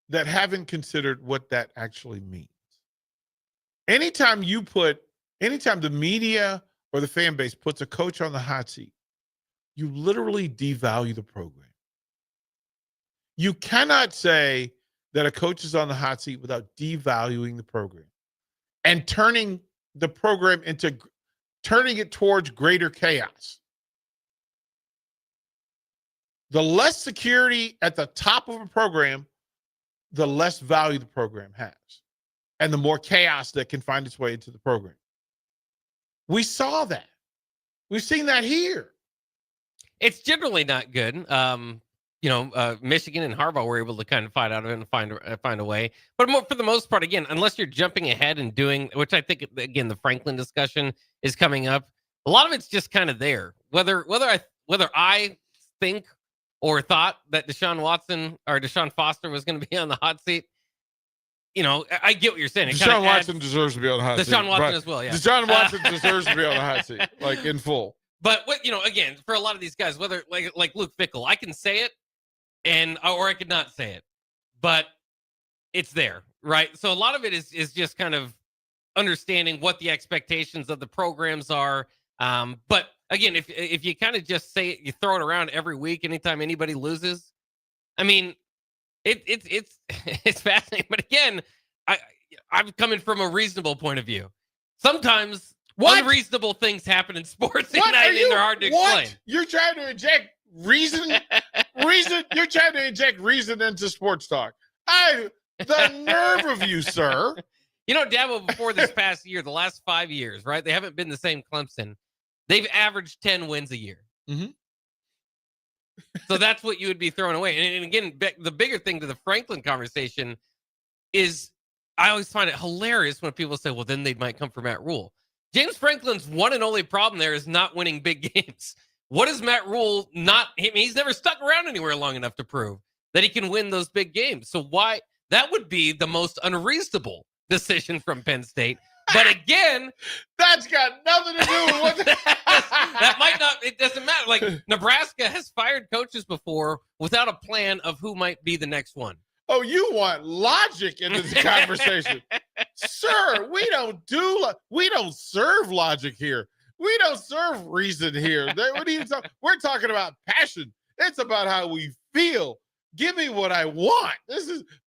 that haven't considered what that actually means. Anytime the media or the fan base puts a coach on the hot seat, you literally devalue the program. You cannot say that a coach is on the hot seat without devaluing the program and turning the program turning it towards greater chaos. The less security at the top of a program, the less value the program has, and the more chaos that can find its way into the program. We saw that. We've seen that here. It's generally not good. Michigan and Harbaugh were able to kind of fight out of it and find a way. But for the most part, again, unless you're jumping ahead and doing, which I think, again, the Franklin discussion is coming up, a lot of it's just kind of there. Whether I think or thought that Deshaun Foster was going to be on the hot seat, I get what you're saying. Deshaun Watson deserves to be on the hot seat. Deshaun Watson as well, yeah. Deshaun Watson deserves to be on the hot seat, like in full. But again, for a lot of these guys, whether like Luke Fickell, I can say it or I could not say it, but it's there, right? So a lot of it is just kind of understanding what the expectations of the programs are. But again, if you kind of just say it, you throw it around every week, anytime anybody loses, I mean, it's fascinating. But again, I'm coming from a reasonable point of view. Sometimes unreasonable things happen in sports, and they're hard to explain. You're trying to inject reason? You're trying to inject reason into sports talk. The nerve of you, sir. Dabo, before this past year, the last 5 years, right? They haven't been the same Clemson. They've averaged 10 wins a year. Mm-hmm. So that's what you would be throwing away. And again, the bigger thing to the Franklin conversation is I always find it hilarious when people say, well, then they might come for Matt Rule. James Franklin's one and only problem there is not winning big games. What is Matt Rule not? He's never stuck around anywhere long enough to prove that he can win those big games. So why? That would be the most unreasonable decision from Penn State. But again, that's got nothing to do with what that might not, it doesn't matter. Like, Nebraska has fired coaches before without a plan of who might be the next one. Oh, you want logic in this conversation. Sir, we don't serve logic here. We don't serve reason here. We're talking about passion. It's about how we feel. Give me what I want.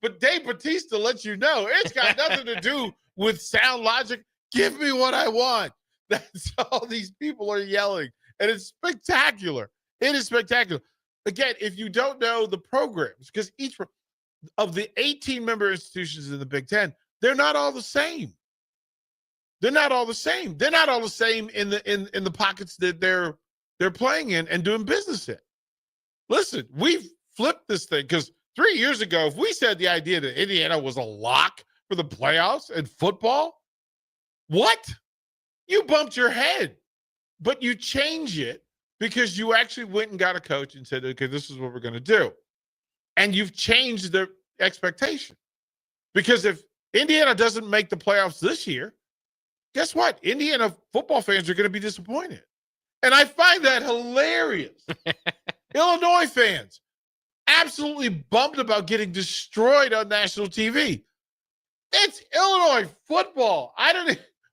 But Dave Bautista lets you know it's got nothing to do with sound logic. Give me what I want. That's all these people are yelling. And it's spectacular. It is spectacular. Again, if you don't know the programs, because each of the 18 member institutions in the Big Ten, they're not all the same. They're not all the same. They're not all the same in the pockets that they're playing in and doing business in. Listen, we've flipped this thing because 3 years ago, if we said the idea that Indiana was a lock for the playoffs and football, what? You bumped your head. But you change it because you actually went and got a coach and said, okay, this is what we're going to do. And you've changed the expectation. Because if Indiana doesn't make the playoffs this year, guess what? Indiana football fans are going to be disappointed. And I find that hilarious. Illinois fans, absolutely bummed about getting destroyed on national TV. It's Illinois football.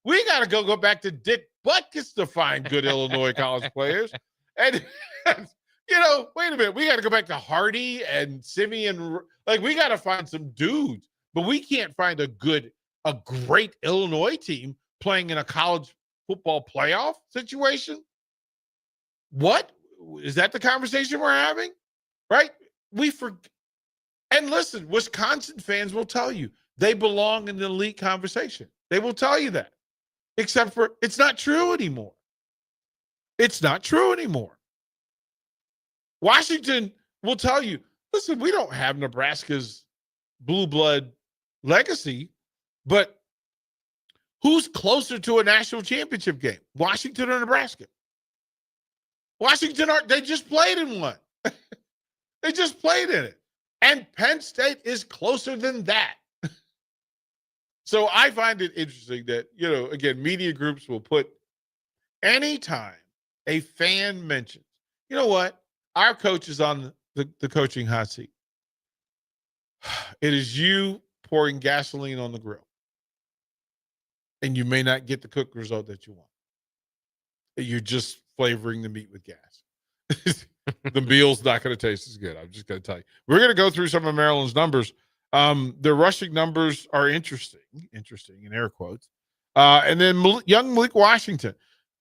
We got to go back to Dick Butkus to find good Illinois college players. And, wait a minute. We got to go back to Hardy and Simeon. Like, we got to find some dudes. But we can't find a great Illinois team playing in a college football playoff situation. What? Is that the conversation we're having? Right? And listen, Wisconsin fans will tell you they belong in the elite conversation. They will tell you that. Except for it's not true anymore. It's not true anymore. Washington will tell you, listen, we don't have Nebraska's blue blood legacy, but who's closer to a national championship game? Washington or Nebraska? Washington, they just played in one. They just played in it. And Penn State is closer than that. So I find it interesting that, again, media groups will put anytime a fan mentions, you know what? Our coach is on the coaching hot seat. It is you pouring gasoline on the grill. And you may not get the cook result that you want. You're just flavoring the meat with gas. The meal's not going to taste as good. I'm just going to tell you. We're going to go through some of Maryland's numbers. The rushing numbers are interesting in air quotes. And then young Malik Washington.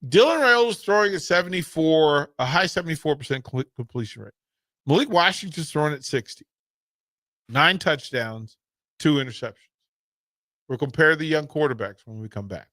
Dylan Rail is throwing a high 74% completion rate. Malik Washington's throwing at 60. 9 touchdowns, 2 interceptions. We'll compare the young quarterbacks when we come back.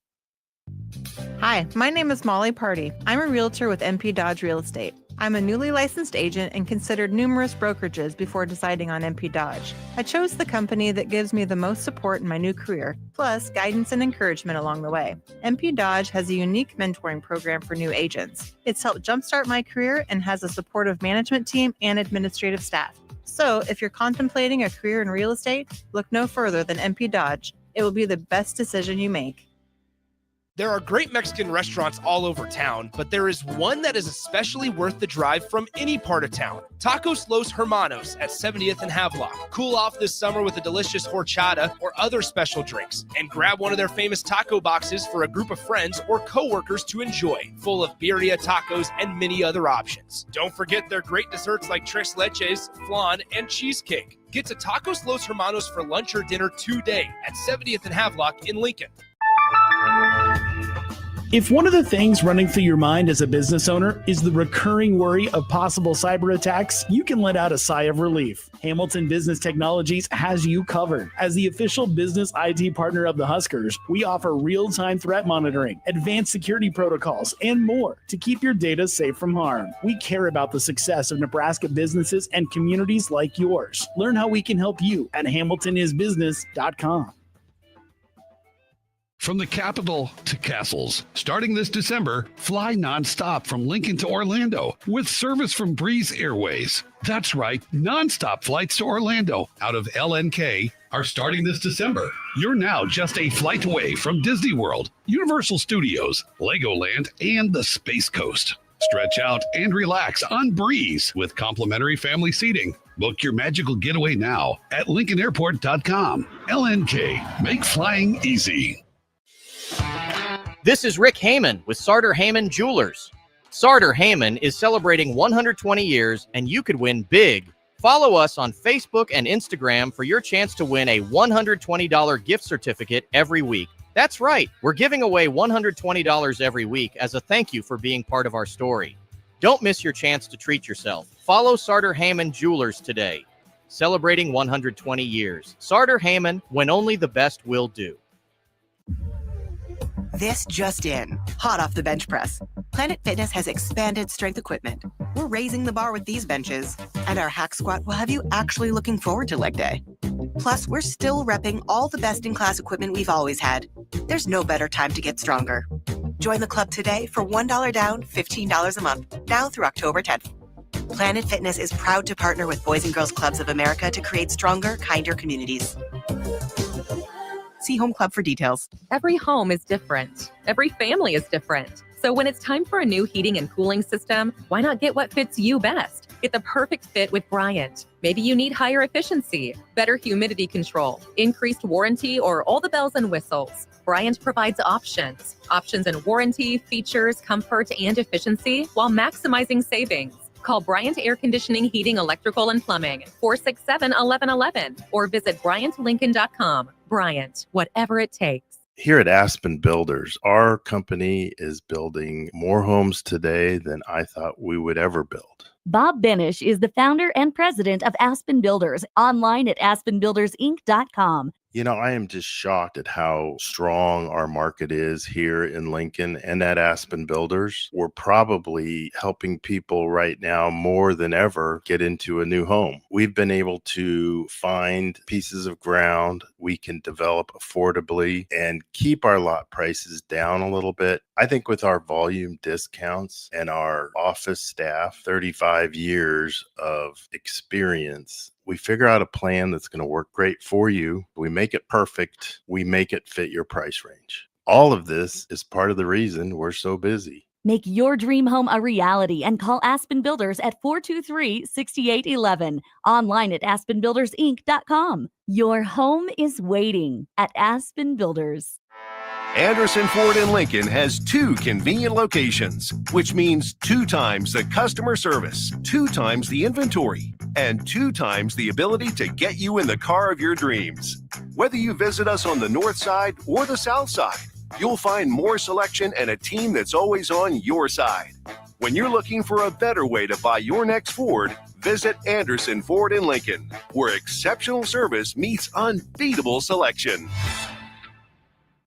Hi, my name is Molly Party. I'm a realtor with MP Dodge Real Estate. I'm a newly licensed agent and considered numerous brokerages before deciding on MP Dodge. I chose the company that gives me the most support in my new career, plus guidance and encouragement along the way. MP Dodge has a unique mentoring program for new agents. It's helped jumpstart my career and has a supportive management team and administrative staff. So if you're contemplating a career in real estate, look no further than MP Dodge. It will be the best decision you make. There are great Mexican restaurants all over town, but there is one that is especially worth the drive from any part of town. Tacos Los Hermanos at 70th and Havelock. Cool off this summer with a delicious horchata or other special drinks. And grab one of their famous taco boxes for a group of friends or coworkers to enjoy, full of birria tacos and many other options. Don't forget their great desserts like tres leches, flan, and cheesecake. Get to Tacos Los Hermanos for lunch or dinner today at 70th and Havelock in Lincoln. If one of the things running through your mind as a business owner is the recurring worry of possible cyber attacks, you can let out a sigh of relief. Hamilton Business Technologies has you covered. As the official business IT partner of the Huskers, we offer real-time threat monitoring, advanced security protocols, and more to keep your data safe from harm. We care about the success of Nebraska businesses and communities like yours. Learn how we can help you at hamiltonisbusiness.com. From the capital to castles. Starting this December, fly nonstop from Lincoln to Orlando with service from Breeze Airways. That's right, nonstop flights to Orlando out of LNK are starting this December. You're now just a flight away from Disney World, Universal Studios, Legoland, and the Space Coast. Stretch out and relax on Breeze with complimentary family seating. Book your magical getaway now at LincolnAirport.com. LNK, make flying easy. This is Rick Heyman with Sartor Heyman Jewelers. Sartor Heyman is celebrating 120 years, and you could win big. Follow us on Facebook and Instagram for your chance to win a $120 gift certificate every week. That's right, we're giving away $120 every week as a thank you for being part of our story. Don't miss your chance to treat yourself. Follow Sartor Heyman Jewelers today. Celebrating 120 years. Sartor Heyman, when only the best will do. This just in, hot off the bench press. Planet Fitness has expanded strength equipment. We're raising the bar with these benches, and our hack squat will have you actually looking forward to leg day. Plus, we're still repping all the best-in-class equipment we've always had. There's no better time to get stronger. Join the club today for $1 down, $15 a month, now through October 10th. Planet Fitness is proud to partner with Boys and Girls Clubs of America to create stronger, kinder communities. See Home Club for details. Every home is different. Every family is different. So when it's time for a new heating and cooling system, why not get what fits you best? Get the perfect fit with Bryant. Maybe you need higher efficiency, better humidity control, increased warranty, or all the bells and whistles. Bryant provides options. Options in warranty, features, comfort, and efficiency while maximizing savings. Call Bryant Air Conditioning, Heating, Electrical, and Plumbing, 467-1111, or visit BryantLincoln.com. Bryant, whatever it takes. Here at Aspen Builders, our company is building more homes today than I thought we would ever build. Bob Benish is the founder and president of Aspen Builders, online at aspenbuildersinc.com. You know, I am just shocked at how strong our market is here in Lincoln and at Aspen Builders. We're probably helping people right now more than ever get into a new home. We've been able to find pieces of ground we can develop affordably and keep our lot prices down a little bit. I think with our volume discounts and our office staff, 35 years of experience, we figure out a plan that's going to work great for you. We make it perfect. We make it fit your price range. All of this is part of the reason we're so busy. Make your dream home a reality and call Aspen Builders at 423-6811. Online at aspenbuildersinc.com. Your home is waiting at Aspen Builders. Anderson Ford in Lincoln has 2 convenient locations, which means 2 times the customer service, 2 times the inventory, and 2 times the ability to get you in the car of your dreams. Whether you visit us on the north side or the south side, you'll find more selection and a team that's always on your side. When you're looking for a better way to buy your next Ford, visit Anderson Ford in Lincoln, where exceptional service meets unbeatable selection.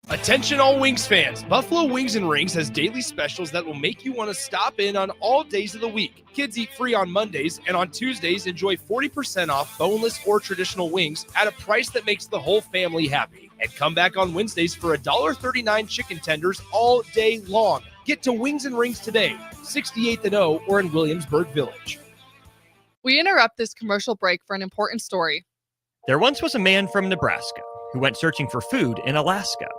Attention all Wings fans, Buffalo Wings and Rings has daily specials that will make you want to stop in on all days of the week. Kids eat free on Mondays, and on Tuesdays enjoy 40% off boneless or traditional wings at a price that makes the whole family happy. And come back on Wednesdays for $1.39 chicken tenders all day long. Get to Wings and Rings today, 68th and O, or in Williamsburg Village. We interrupt this commercial break for an important story. There once was a man from Nebraska who went searching for food in Alaska.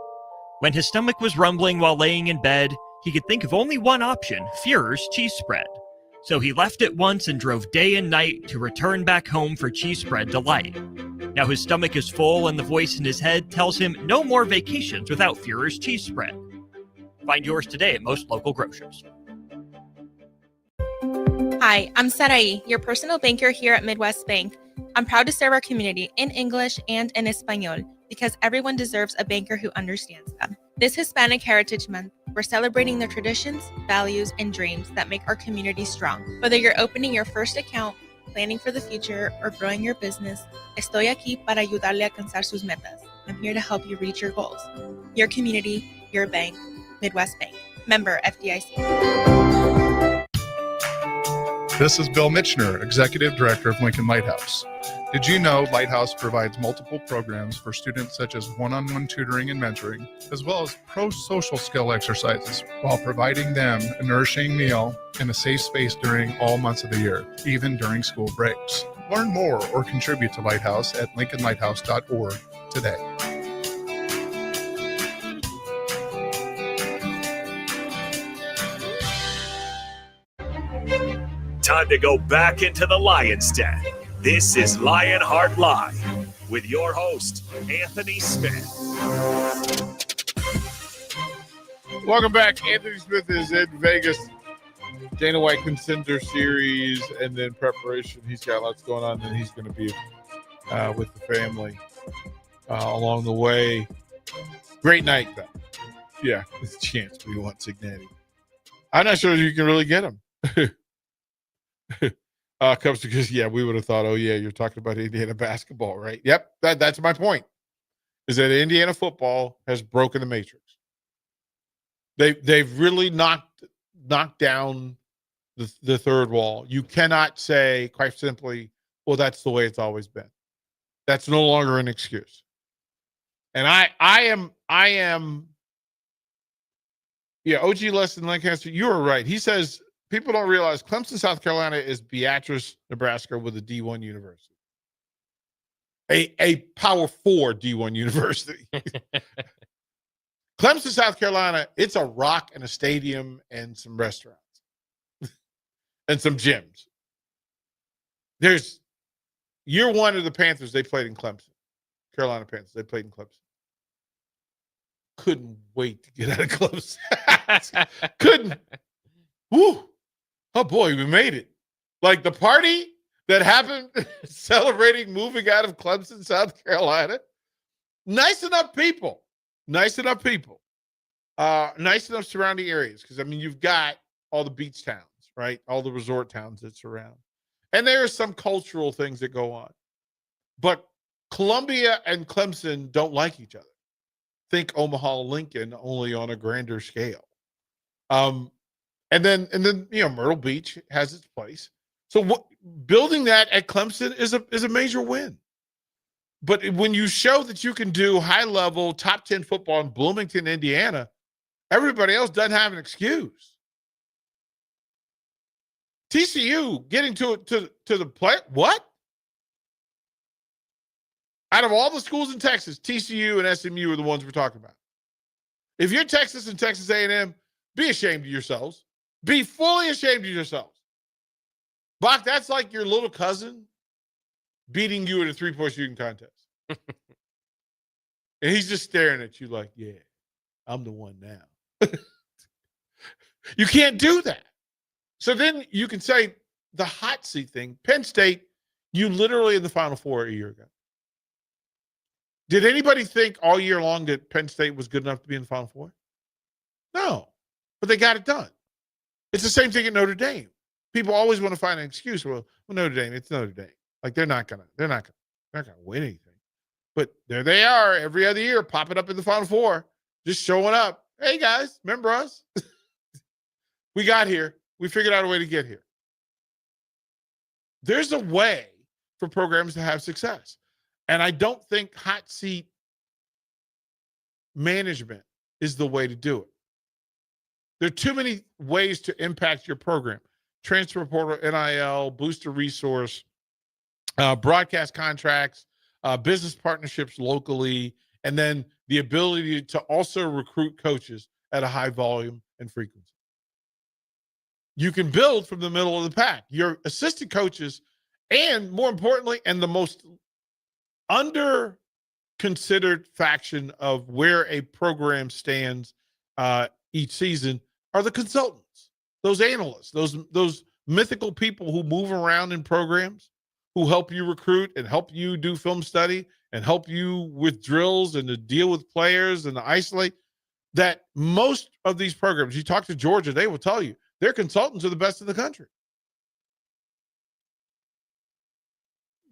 When his stomach was rumbling while laying in bed, he could think of only one option, Führer's cheese spread. So he left it once and drove day and night to return back home for cheese spread delight. Now his stomach is full and the voice in his head tells him no more vacations without Führer's cheese spread. Find yours today at most local grocers. Hi, I'm Sarai, your personal banker here at Midwest Bank. I'm proud to serve our community in English and in Espanol because everyone deserves a banker who understands them. This Hispanic Heritage Month, we're celebrating the traditions, values, and dreams that make our community strong. Whether you're opening your first account, planning for the future, or growing your business, estoy aquí para ayudarle a alcanzar sus metas. I'm here to help you reach your goals. Your community, your bank, Midwest Bank. Member FDIC. This is Bill Mitchner, Executive Director of Lincoln Lighthouse. Did you know Lighthouse provides multiple programs for students such as one-on-one tutoring and mentoring, as well as pro-social skill exercises, while providing them a nourishing meal and a safe space during all months of the year, even during school breaks. Learn more or contribute to Lighthouse at lincolnlighthouse.org today. Time to go back into the Lion's Den. This is Lionheart Live with your host, Anthony Smith. Welcome back. Anthony Smith is in Vegas. Dana White Contender Series and then preparation. He's got lots going on, and he's going to be with the family along the way. Great night, though. Yeah, there's a chance we want Cignati. I'm not sure if you can really get him. Comes because, we would have thought, you're talking about Indiana basketball, right? Yep, that's my point, is that Indiana football has broken the matrix. They've really knocked down the third wall. You cannot say, quite simply, well, that's the way it's always been. That's no longer an excuse. And I am OG Lesson Lancaster, you are right. He says people don't realize Clemson, South Carolina is Beatrice, Nebraska with a D1 university. A Power 4 D1 university. Clemson, South Carolina, it's a rock and a stadium and some restaurants and some gyms. There's year one of the Panthers, they played in Clemson. Carolina Panthers, they played in Clemson. Couldn't wait to get out of Clemson. Couldn't. Woo. Oh, boy, we made it. Like the party that happened celebrating moving out of Clemson, South Carolina. Nice enough people. Nice enough surrounding areas. Because, you've got all the beach towns, right? All the resort towns that surround. And there are some cultural things that go on. But Columbia and Clemson don't like each other. Think Omaha, Lincoln, only on a grander scale. And then Myrtle Beach has its place. So building that at Clemson is a major win. But when you show that you can do high-level, top 10 football in Bloomington, Indiana, everybody else doesn't have an excuse. TCU getting to the play. What? Out of all the schools in Texas, TCU and SMU are the ones we're talking about. If you're Texas and Texas A&M, be ashamed of yourselves. Be fully ashamed of yourselves. Bach, that's like your little cousin beating you in a three-point shooting contest. And he's just staring at you like, yeah, I'm the one now. You can't do that. So then you can say the hot seat thing. Penn State, you literally in the Final Four a year ago. Did anybody think all year long that Penn State was good enough to be in the Final Four? No, but they got it done. It's the same thing at Notre Dame. People always want to find an excuse. Well, Notre Dame, it's Notre Dame. Like they're not gonna win anything. But there they are every other year, popping up in the Final Four, just showing up. Hey guys, remember us? We got here. We figured out a way to get here. There's a way for programs to have success. And I don't think hot seat management is the way to do it. There are too many ways to impact your program. Transfer portal, NIL, booster resource, broadcast contracts, business partnerships locally, and then the ability to also recruit coaches at a high volume and frequency. You can build from the middle of the pack. Your assistant coaches, and more importantly, and the most under-considered faction of where a program stands each season are the consultants, those analysts, those mythical people who move around in programs, who help you recruit and help you do film study and help you with drills and to deal with players and to isolate. That most of these programs, you talk to Georgia, they will tell you their consultants are the best in the country.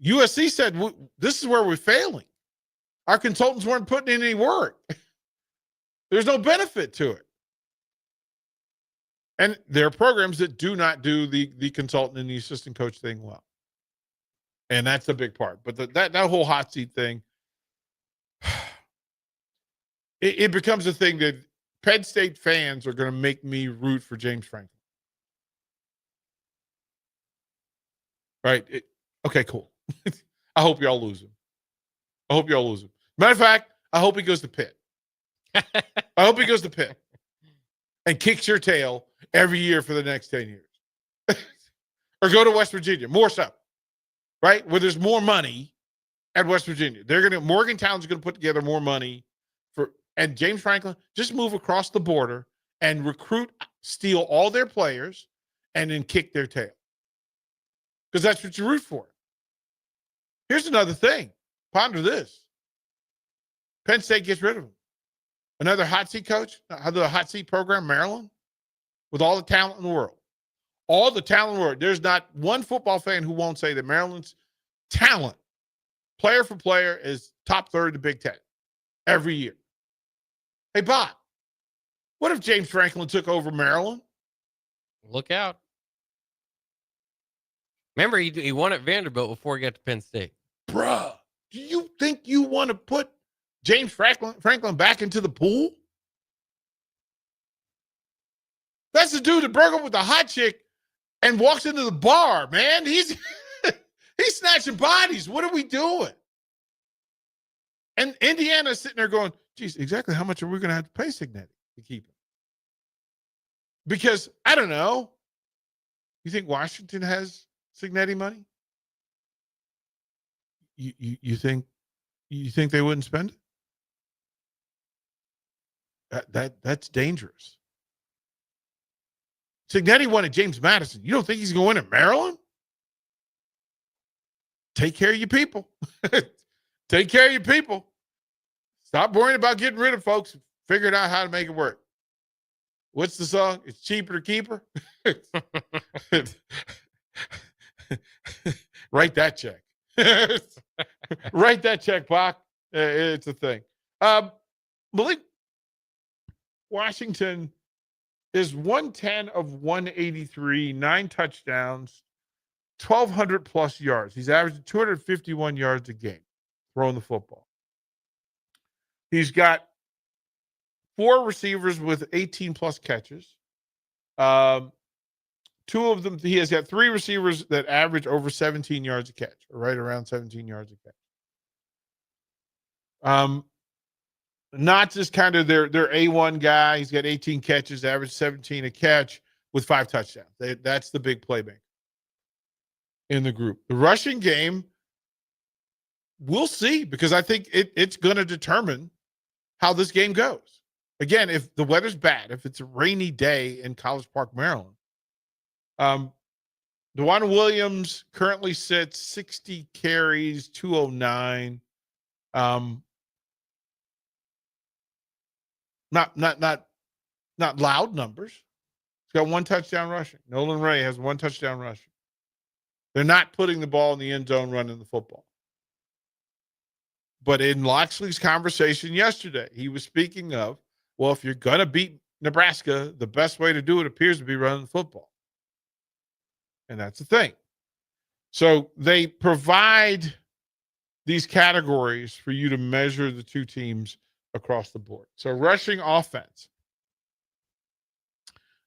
USC said, this is where we're failing. Our consultants weren't putting in any work. There's no benefit to it. And there are programs that do not do the consultant and the assistant coach thing well. And that's a big part. But that whole hot seat thing, it becomes a thing that Penn State fans are going to make me root for James Franklin. Right? Okay, cool. I hope y'all lose him. Matter of fact, I hope he goes to Pitt. I hope he goes to Pitt and kicks your tail every year for the next 10 years. Or go to West Virginia, more so, right? Where there's more money at West Virginia. Morgantown's going to put together more money and James Franklin, just move across the border and steal all their players and then kick their tail. Because that's what you root for. Here's another thing. Ponder this. Penn State gets rid of him. Another hot seat coach, the hot seat program, Maryland, with all the talent in the world. All the talent in the world. There's not one football fan who won't say that Maryland's talent, player for player, is top third in the Big Ten every year. Hey, Bob, what if James Franklin took over Maryland? Look out. Remember, he won at Vanderbilt before he got to Penn State. Bruh, do you think you want to put James Franklin back into the pool? That's the dude that broke up with the hot chick and walks into the bar, man. He's snatching bodies. What are we doing? And Indiana's sitting there going, geez, exactly how much are we going to have to pay Signetti to keep him? Because, I don't know. You think Washington has Signetti money? You think they wouldn't spend it? That's dangerous. Signetti wanted James Madison. You don't think he's going to Maryland? Take care of your people. Take care of your people. Stop worrying about getting rid of folks. Figure out how to make it work. What's the song? It's cheaper to keep her. Write that check. Write that check, Pac. It's a thing. Malik Washington is 110 of 183, 9 touchdowns, 1,200 plus yards. He's averaging 251 yards a game throwing the football. He's got 4 receivers with 18 plus catches. 2 of them, he has got 3 receivers that average over 17 yards a catch, or right around 17 yards a catch. Not just kind of their A1 guy. He's got 18 catches, average 17 a catch with 5 touchdowns. That's the big playmaker in the group. The rushing game, we'll see, because I think it's going to determine how this game goes. Again, if the weather's bad, if it's a rainy day in College Park, Maryland, DeWanna Williams currently sits 60 carries, 209. Not loud numbers. He's got 1 touchdown rushing. Nolan Ray has 1 touchdown rushing. They're not putting the ball in the end zone running the football. But in Loxley's conversation yesterday, he was speaking of, well, if you're going to beat Nebraska, the best way to do it appears to be running the football. And that's the thing. So they provide these categories for you to measure the 2 teams across the board. So rushing offense.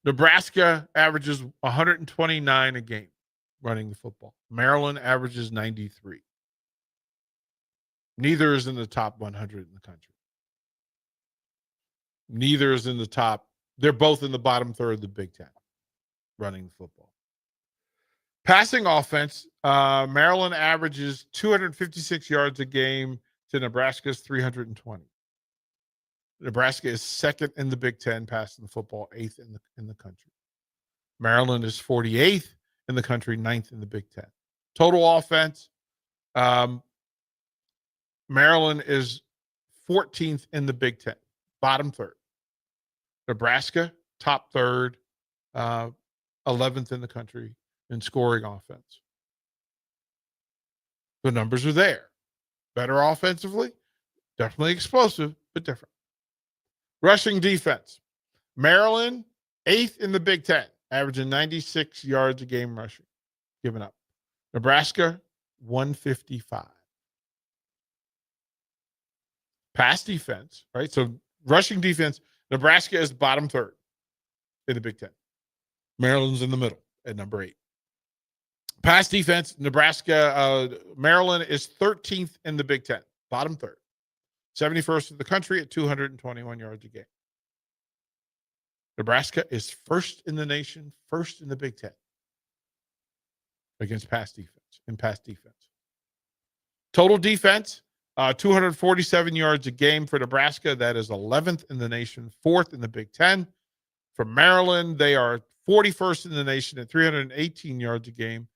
Nebraska averages 129 a game running the football. Maryland averages 93. Neither is in the top 100 in the country. Neither is in the top. They're both in the bottom third of the Big Ten running the football. Passing offense, Maryland averages 256 yards a game to Nebraska's 320. Nebraska is second in the Big Ten passing the football, 8th in the country. Maryland is 48th in the country, 9th in the Big Ten. Total offense, Maryland is 14th in the Big Ten, bottom third. Nebraska, top third, 11th in the country in scoring offense. The numbers are there. Better offensively, definitely explosive, but different. Rushing defense. Maryland, 8th in the Big Ten, averaging 96 yards a game rushing, given up. Nebraska, 155. Pass defense, right? So rushing defense, Nebraska is bottom third in the Big Ten. Maryland's in the middle at number 8. Pass defense, Nebraska, Maryland is 13th in the Big Ten, bottom third. 71st in the country at 221 yards a game. Nebraska is first in the nation, first in the Big Ten against pass defense. Total defense, 247 yards a game for Nebraska. That is 11th in the nation, 4th in the Big Ten. For Maryland, they are 41st in the nation at 318 yards a game,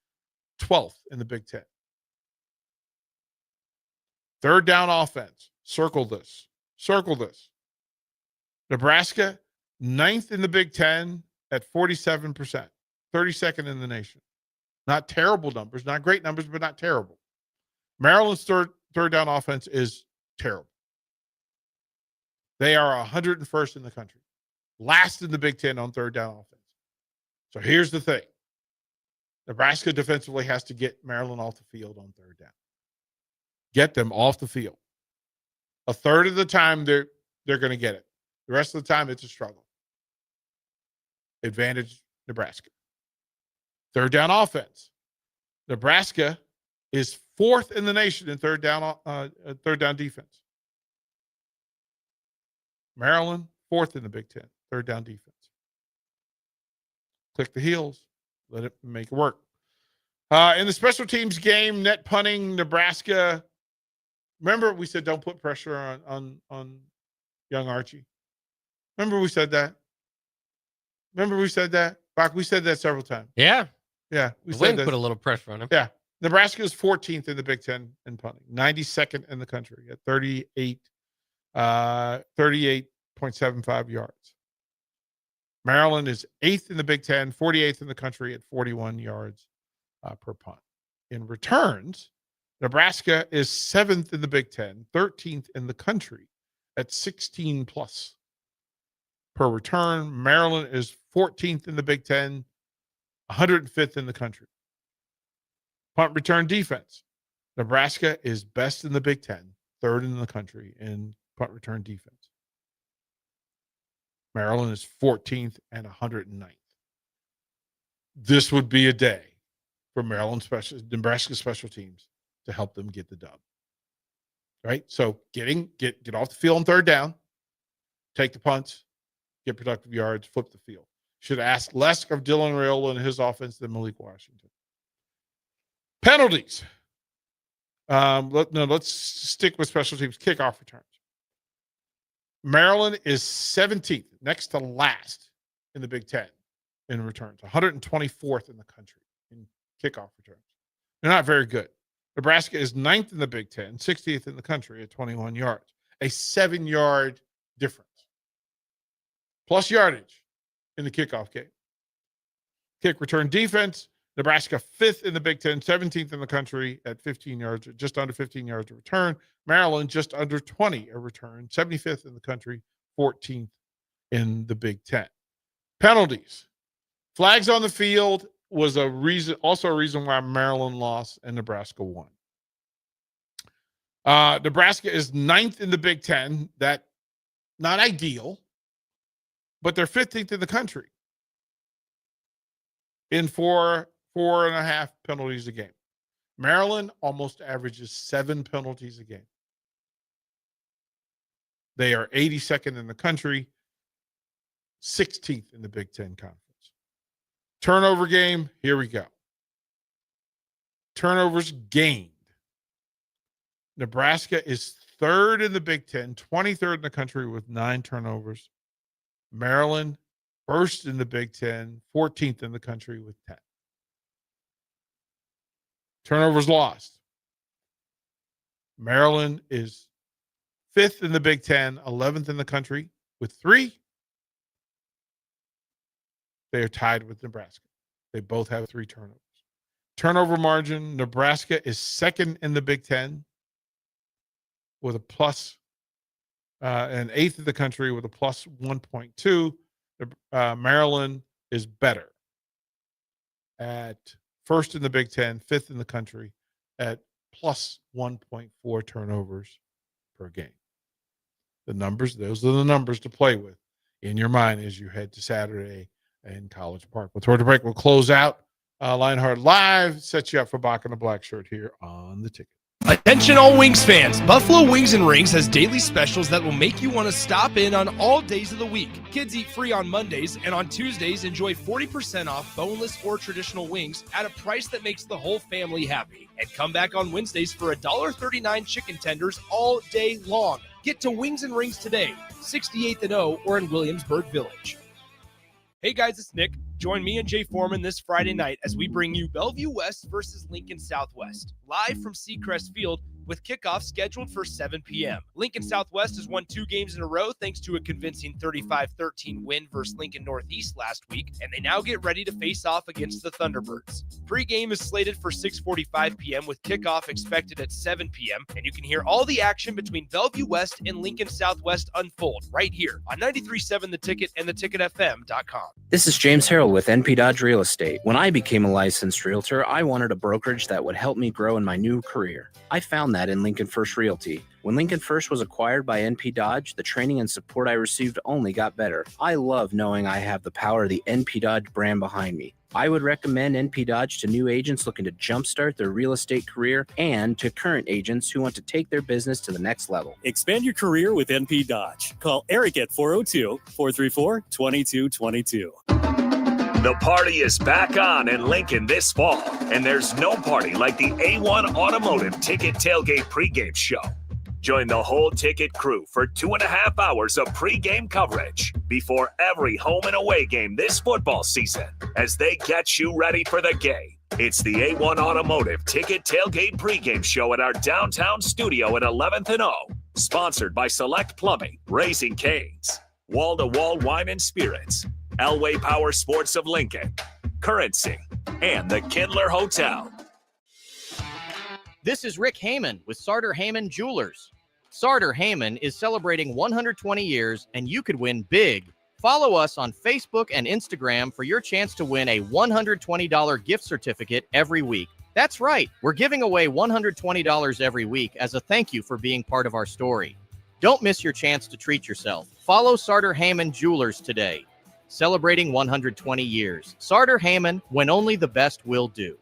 12th in the Big Ten. Third down offense. Circle this. Nebraska, 9th in the Big Ten at 47%, 32nd in the nation. Not terrible numbers, not great numbers, but not terrible. Maryland's third down offense is terrible. They are 101st in the country, last in the Big Ten on third down offense. So here's the thing. Nebraska defensively has to get Maryland off the field on third down. Get them off the field. A third of the time, they're going to get it. The rest of the time, it's a struggle. Advantage Nebraska. Third down offense. Nebraska is 4th in the nation in third down defense. Maryland, 4th in the Big Ten, third down defense. Click the heels. Let it make it work. In the special teams game, net punting, Nebraska. Remember we said don't put pressure on young Archie? Remember we said that? Bach, we said that several times. Yeah. Yeah. We The said wind that. put a little pressure on him. Yeah. Nebraska is 14th in the Big Ten in punting, 92nd in the country at 38.75 yards. Maryland is 8th in the Big Ten, 48th in the country at 41 yards per punt. In returns, Nebraska is 7th in the Big Ten, 13th in the country at 16 plus per return. Maryland is 14th in the Big Ten, 105th in the country. Punt return defense. Nebraska is best in the Big Ten, 3rd in the country in punt return defense. Maryland is 14th and 109th. This would be a day for Nebraska special teams to help them get the dub. Right? So get off the field on third down, take the punts, get productive yards, flip the field. Should ask less of Dylan Raiola and his offense than Malik Washington. Penalties. Let's stick with special teams. Kickoff returns. Maryland is 17th, next to last in the Big Ten in returns, 124th in the country in kickoff returns. They're not very good. Nebraska is 9th in the Big Ten, 60th in the country at 21 yards, a 7-yard difference. Plus yardage in the kickoff game. Kick return defense, Nebraska 5th in the Big Ten, 17th in the country at 15 yards, just under 15 yards a return. Maryland just under 20 a return, 75th in the country, 14th in the Big Ten. Penalties. Flags on the field was also a reason why Maryland lost and Nebraska won. Nebraska is 9th in the Big Ten. That not ideal, but they're 15th in the country in 4.5 penalties a game. Maryland almost averages 7 penalties a game. They are 82nd in the country, 16th in the Big Ten Conference. Turnover game, here we go. Turnovers gained. Nebraska is 3rd in the Big Ten, 23rd in the country with 9 turnovers. Maryland, 1st in the Big Ten, 14th in the country with 10. Turnovers lost. Maryland is 5th in the Big Ten, 11th in the country with 3. They are tied with Nebraska. They both have 3 turnovers. Turnover margin, Nebraska is 2nd in the Big Ten with a plus, and 8th in the country with a plus 1.2. Maryland is better at 1st in the Big Ten, 5th in the country at plus 1.4 turnovers per game. Those are the numbers to play with in your mind as you head to Saturday in College Park. We'll throw the break. We'll close out Lionheart Live sets you up for Bach and the Black Shirt here on the ticket. Attention all Wings fans. Buffalo Wings and Rings has daily specials that will make you want to stop in on all days of the week. Kids eat free on Mondays, and on Tuesdays, enjoy 40% off boneless or traditional wings at a price that makes the whole family happy. And come back on Wednesdays for $1.39 chicken tenders all day long. Get to Wings and Rings today, 68th and O, or in Williamsburg Village. Hey guys, it's Nick. Join me and Jay Foreman this Friday night as we bring you Bellevue West versus Lincoln Southwest, live from Seacrest Field with kickoff scheduled for 7 p.m. Lincoln Southwest has won 2 games in a row thanks to a convincing 35-13 win versus Lincoln Northeast last week, and they now get ready to face off against the Thunderbirds. Pre-game is slated for 6:45 p.m. with kickoff expected at 7 p.m., and you can hear all the action between Bellevue West and Lincoln Southwest unfold right here on 93.7 The Ticket and theticketfm.com. This is James Harrell with NP Dodge Real Estate. When I became a licensed realtor, I wanted a brokerage that would help me grow in my new career. I found that in Lincoln First Realty. When Lincoln First was acquired by NP Dodge, the training and support I received only got better. I love knowing I have the power of the NP Dodge brand behind me. I would recommend NP Dodge to new agents looking to jumpstart their real estate career and to current agents who want to take their business to the next level. Expand your career with NP Dodge. Call Eric at 402-434-2222. The party is back on in Lincoln this fall, and there's no party like the A1 Automotive Ticket Tailgate pregame show. Join the whole ticket crew for 2.5 hours of pregame coverage before every home and away game this football season as they get you ready for the game. It's the A1 Automotive Ticket Tailgate pregame show at our downtown studio at 11th and O, sponsored by Select Plumbing, Raising Cane's, Wall to Wall Wine and Spirits, Elway Power Sports of Lincoln, Currency, and the Kindler Hotel. This is Rick Heyman with Sartor Heyman Jewelers. Sartor Heyman is celebrating 120 years, and you could win big. Follow us on Facebook and Instagram for your chance to win a $120 gift certificate every week. That's right, we're giving away $120 every week as a thank you for being part of our story. Don't miss your chance to treat yourself. Follow Sartor Heyman Jewelers today. Celebrating 120 years. Sartor Heyman, when only the best will do.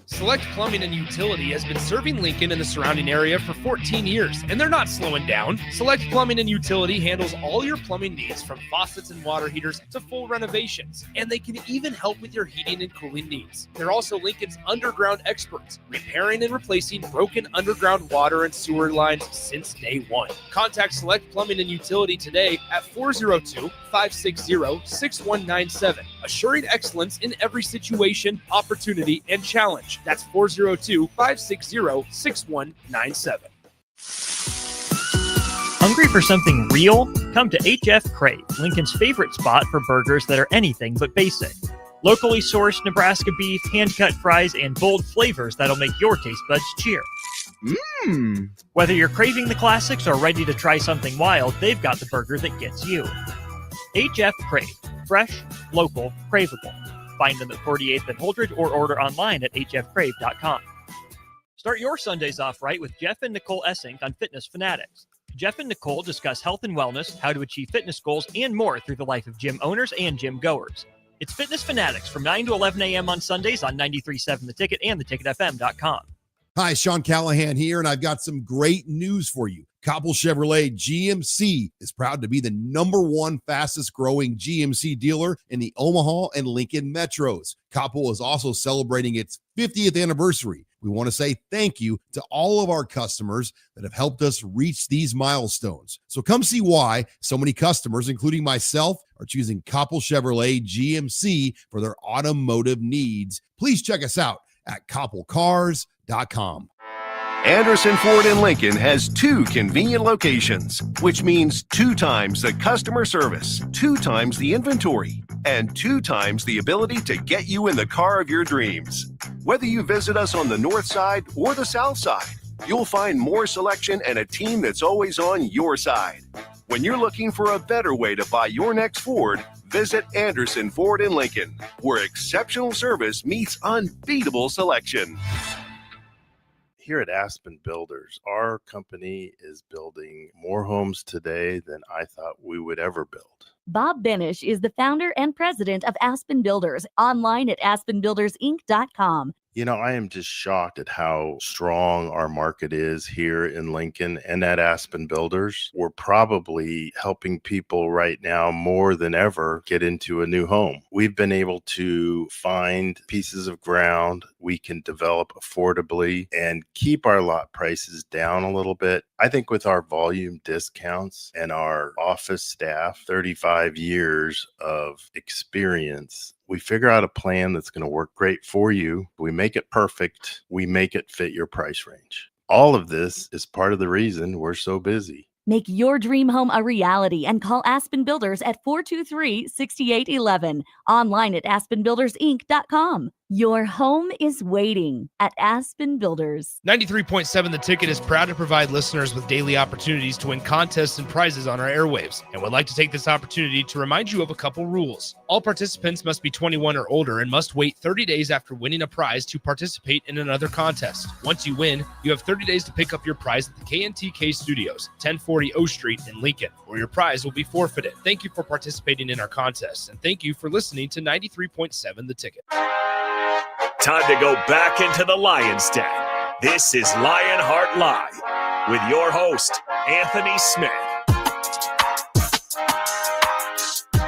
Select Plumbing and Utility has been serving Lincoln and the surrounding area for 14 years, and they're not slowing down. Select Plumbing and Utility handles all your plumbing needs from faucets and water heaters to full renovations, and they can even help with your heating and cooling needs. They're also Lincoln's underground experts, repairing and replacing broken underground water and sewer lines since day one. Contact Select Plumbing and Utility today at 402-560-6197, assuring excellence in every situation, opportunity, and challenge. That's 402-560-6197. Hungry for something real? Come to HF Crave, Lincoln's favorite spot for burgers that are anything but basic. Locally sourced Nebraska beef, hand-cut fries, and bold flavors that'll make your taste buds cheer. Whether you're craving the classics or ready to try something wild, they've got the burger that gets you. HF Crave. Fresh, local, craveable. Find them at 48th and Holdridge or order online at hfcrave.com. Start your Sundays off right with Jeff and Nicole Essink on Fitness Fanatics. Jeff and Nicole discuss health and wellness, how to achieve fitness goals, and more through the life of gym owners and gym goers. It's Fitness Fanatics from 9 to 11 a.m. on Sundays on 93.7 The Ticket and theticketfm.com. Hi, Sean Callahan here, and I've got some great news for you. Koppel Chevrolet GMC is proud to be the #1 fastest growing GMC dealer in the Omaha and Lincoln metros. Koppel is also celebrating its 50th anniversary. We want to say thank you to all of our customers that have helped us reach these milestones. So come see why so many customers, including myself, are choosing Koppel Chevrolet GMC for their automotive needs. Please check us out at koppelcars.com. Anderson Ford in Lincoln has 2 convenient locations, which means 2 times the customer service, 2 times the inventory, and 2 times the ability to get you in the car of your dreams. Whether you visit us on the north side or the south side, you'll find more selection and a team that's always on your side. When you're looking for a better way to buy your next Ford, visit Anderson Ford in Lincoln, where exceptional service meets unbeatable selection. Here at Aspen Builders, our company is building more homes today than I thought we would ever build. Bob Benish is the founder and president of Aspen Builders, online at aspenbuildersinc.com. You know, I am just shocked at how strong our market is here in Lincoln and at Aspen Builders. We're probably helping people right now more than ever get into a new home. We've been able to find pieces of ground we can develop affordably and keep our lot prices down a little bit. I think with our volume discounts and our office staff, 35 years of experience, we figure out a plan that's going to work great for you. We make it perfect. We make it fit your price range. All of this is part of the reason we're so busy. Make your dream home a reality and call Aspen Builders at 423-6811. Online at aspenbuildersinc.com. Your home is waiting at Aspen Builders. 93.7 The Ticket is proud to provide listeners with daily opportunities to win contests and prizes on our airwaves, and would like to take this opportunity to remind you of a couple rules. All participants must be 21 or older and must wait 30 days after winning a prize to participate in another contest. Once you win, you have 30 days to pick up your prize at the KNTK Studios, 1040 O Street in Lincoln, or your prize will be forfeited. Thank you for participating in our contests, and thank you for listening to 93.7 The Ticket. Time to go back into the Lion's Den. This is Lionheart Live with your host, Anthony Smith.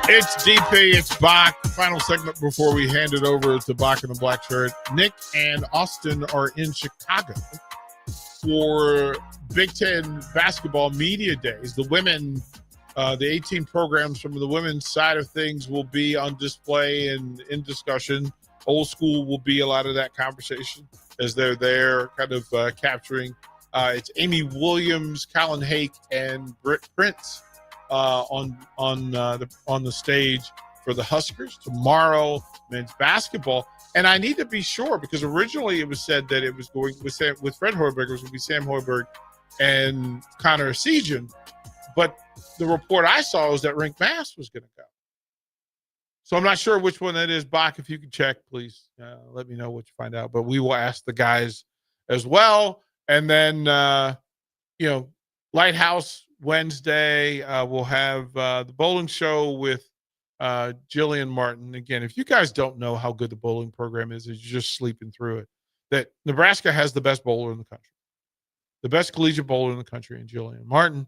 It's DP, it's Bach. Final segment before we hand it over to Bach in the black shirt. Nick and Austin are in Chicago for Big Ten basketball media days. The women, the 18 programs from the women's side of things will be on display and in discussion. Old school will be a lot of that conversation as they're there kind of capturing. It's Amy Williams, Colin Hake, and Britt Prince on the stage for the Huskers. Tomorrow, men's basketball. And I need to be sure because originally it was said that it was going with Fred Hoiberg, it was going to be Sam Hoiberg and Connor Sejan. But the report I saw was that Rink Mass was going to go. So I'm not sure which one that is. Bach, if you could check, please let me know what you find out. But we will ask the guys as well. And then, Lighthouse Wednesday, we'll have the bowling show with Jillian Martin. Again, if you guys don't know how good the bowling program is, you're just sleeping through it. That Nebraska has the best bowler in the country, the best collegiate bowler in the country, and Jillian Martin.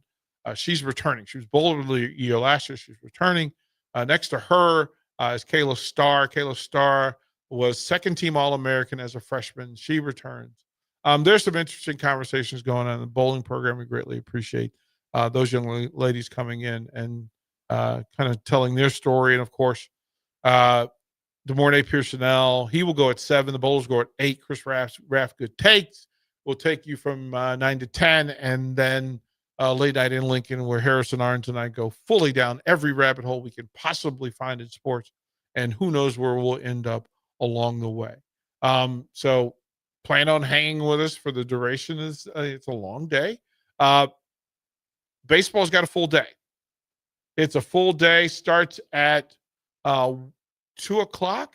She's returning. She was bowler of the year last year. She's returning. Next to her is Kayla Starr. Kayla Starr was second-team All-American as a freshman. She returns. There's some interesting conversations going on in the bowling program. We greatly appreciate those young ladies coming in and kind of telling their story. And, of course, DeMornay Pearsonell, he will go at 7. The bowlers go at 8. Chris Raffgood takes. We'll take you from 9 to 10. And then late night in Lincoln, where Harrison Arns and I go fully down every rabbit hole we can possibly find in sports. And who knows where we'll end up along the way. So plan on hanging with us for the duration. It's a long day. Baseball's got a full day. It's a full day. Starts at 2:00.